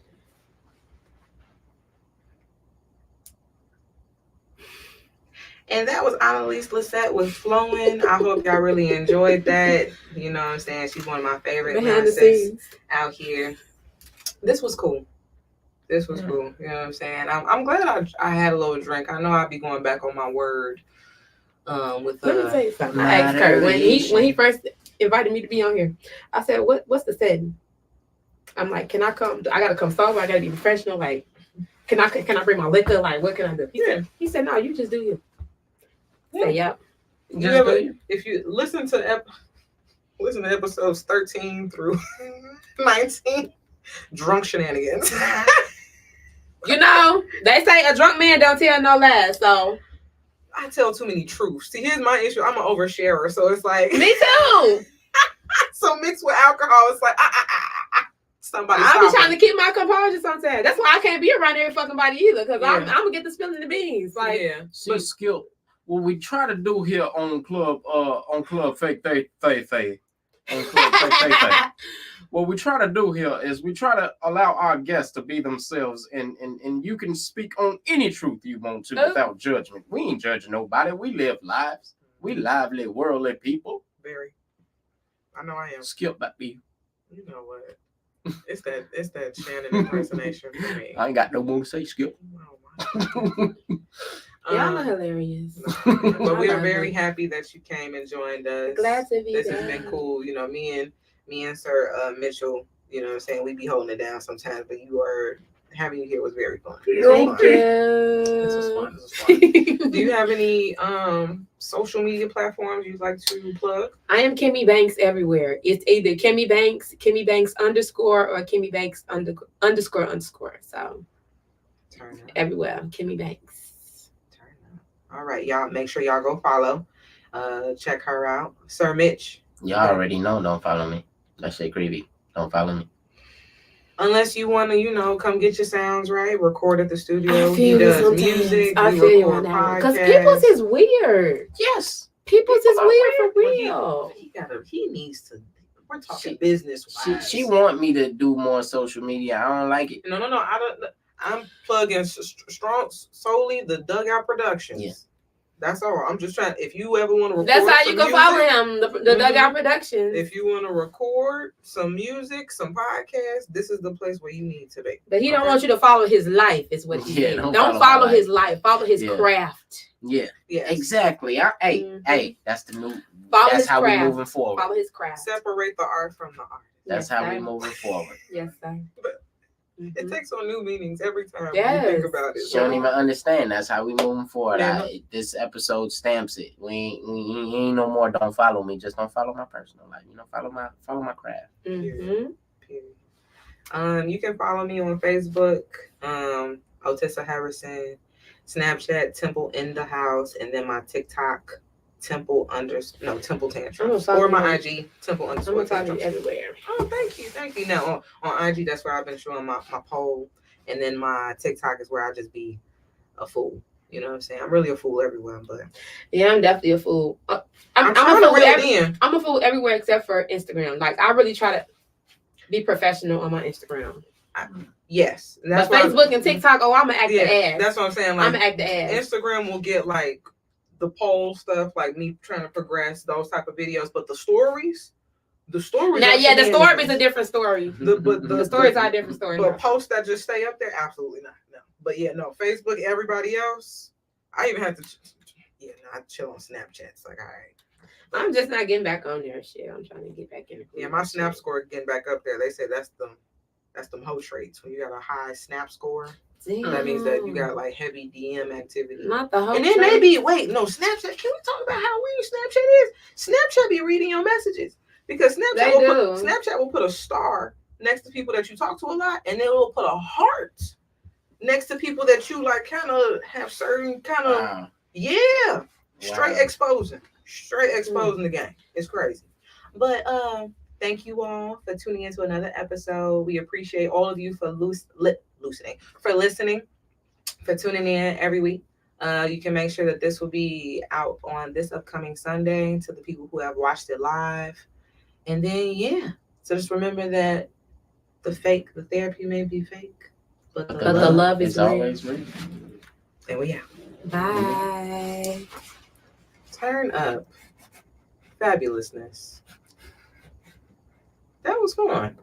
And that was Annalise Lissette with Flowing. I hope y'all really enjoyed that. You know what I'm saying? She's one of my favorite Behind the nonsense scenes. out here. This was cool. This was cool. You know what I'm saying? I'm glad I had a little drink. I know I'll be going back on my word. With Let me tell you something. I asked Kurt when he first invited me to be on here. I said, "What's the setting?" I'm like, "Can I come? I gotta come sober. I gotta be professional. Like, can I bring my liquor? Like, what can I do?" He said, "No, you just do you." I said, "Yep." If you listen to episodes 13 through 19, drunk shenanigans. You know, they say a drunk man don't tell no lies. So I tell too many truths. See, here's my issue. I'm an oversharer, so it's like me too. So mixed with alcohol, it's like somebody. I be trying me. to keep my composure sometimes. That's why I can't be around every fucking body either, because I'm gonna get the spilling the beans. Like, yeah. See, Skip, what we try to do here on Club Fake Faith, on Club Fake Faith. What we try to do here is we try to allow our guests to be themselves, and you can speak on any truth you want to without judgment. We ain't judging nobody. We live lives. We lively, worldly people. Very. I know I am. Skip that be. You know what? It's that Shannon impersonation for me. I ain't got no more to say, Skip. Oh my. y'all are hilarious. But we are very happy that you came and joined us. Glad to be This there. has been cool. You know, me and Sir Mitchell, you know what I'm saying, we be holding it down sometimes, but having you here was very fun. Thank you. This was fun. Do you have any social media platforms you'd like to plug? I am Kimmy Banks everywhere. It's either Kimmy Banks _ or Kimmy Banks __. So everywhere, Kimmy Banks. All right, y'all. Make sure y'all go follow. Check her out. Sir Mitch. Y'all already know. Don't follow me. That shit creepy. Don't follow me. Unless you want to, come get your sounds right, record at the studio. I He feel does sometimes. music. I we feel you record on that podcasts. because people's is weird. Yes. People's is People are weird for Well, real. He needs to. We're talking business. She want me to do more social media. I don't like it. No. I don't. I'm plugging strong solely the Dugout Productions. Yeah. That's all. I'm just trying. If you ever want to record, That's how you some can music, follow him. The Dugout Productions. if you want to record some music, some podcasts, this is the place where you need to be. But he don't want you to follow his life, is what he said. don't Don't follow follow my his life. Follow his Yeah. craft. Yeah, Yes. exactly. Mhm. Hey, that's the new. Follow That's his how craft. we moving forward. Follow his craft. Separate the art from the art. That's Yes, how we sir. moving forward. Yes, sir. But It Mhm. takes on new meanings every time Yes. you think about it. She don't even understand. That's how we moving forward. Yeah. This episode stamps it. We ain't no more. Don't follow me. Just don't follow my personal life. Follow my craft. Mhm. Period. You can follow me on Facebook, Otessa Harrison, Snapchat Temple in the House, and then my TikTok Temple Tantrums, or my IG Temple I'm _ gonna follow you Tantrums. everywhere. Oh, thank you. Now on IG, that's where I've been showing my poll, and then my TikTok is where I just be a fool. You know what I'm saying? I'm really a fool everywhere, but Yeah, I'm definitely a fool. I'm I'm a trying to fool. reel in. I'm a fool everywhere except for Instagram. Like I really try to be professional on my Instagram. Yes, and But why Facebook and TikTok, I'm gonna act the yeah, ass. that's what I'm saying. I'm Like gonna act the ass. Instagram will get like the poll stuff, like me trying to progress those type of videos, but the stories. Now, yeah, the story is a different story. The stories are a different story. But posts that just stay up there, absolutely not. No. But yeah, no, Facebook, everybody else. I even have to. I chill on Snapchat. It's like, all right. I'm just not getting back on there. Shit, I'm trying to get back in. Yeah, my Snap score getting back up there. They say that's them hoe traits. When you got a high Snap score, that means that you got like heavy DM activity. Not the whole. And then maybe Snapchat. Can we talk about how weird Snapchat is? Snapchat be reading your messages because Snapchat will put a star next to people that you talk to a lot, and then it will put a heart next to people that you like kind of have certain kind of straight exposing the game. It's crazy. But thank you all for tuning into another episode. We appreciate all of you for listening, for tuning in every week. You can make sure that this will be out on this upcoming Sunday to the people who have watched it live. And then so just remember that the therapy may be fake, but the love is always real. And we out. Bye. Turn up fabulousness. That was fun.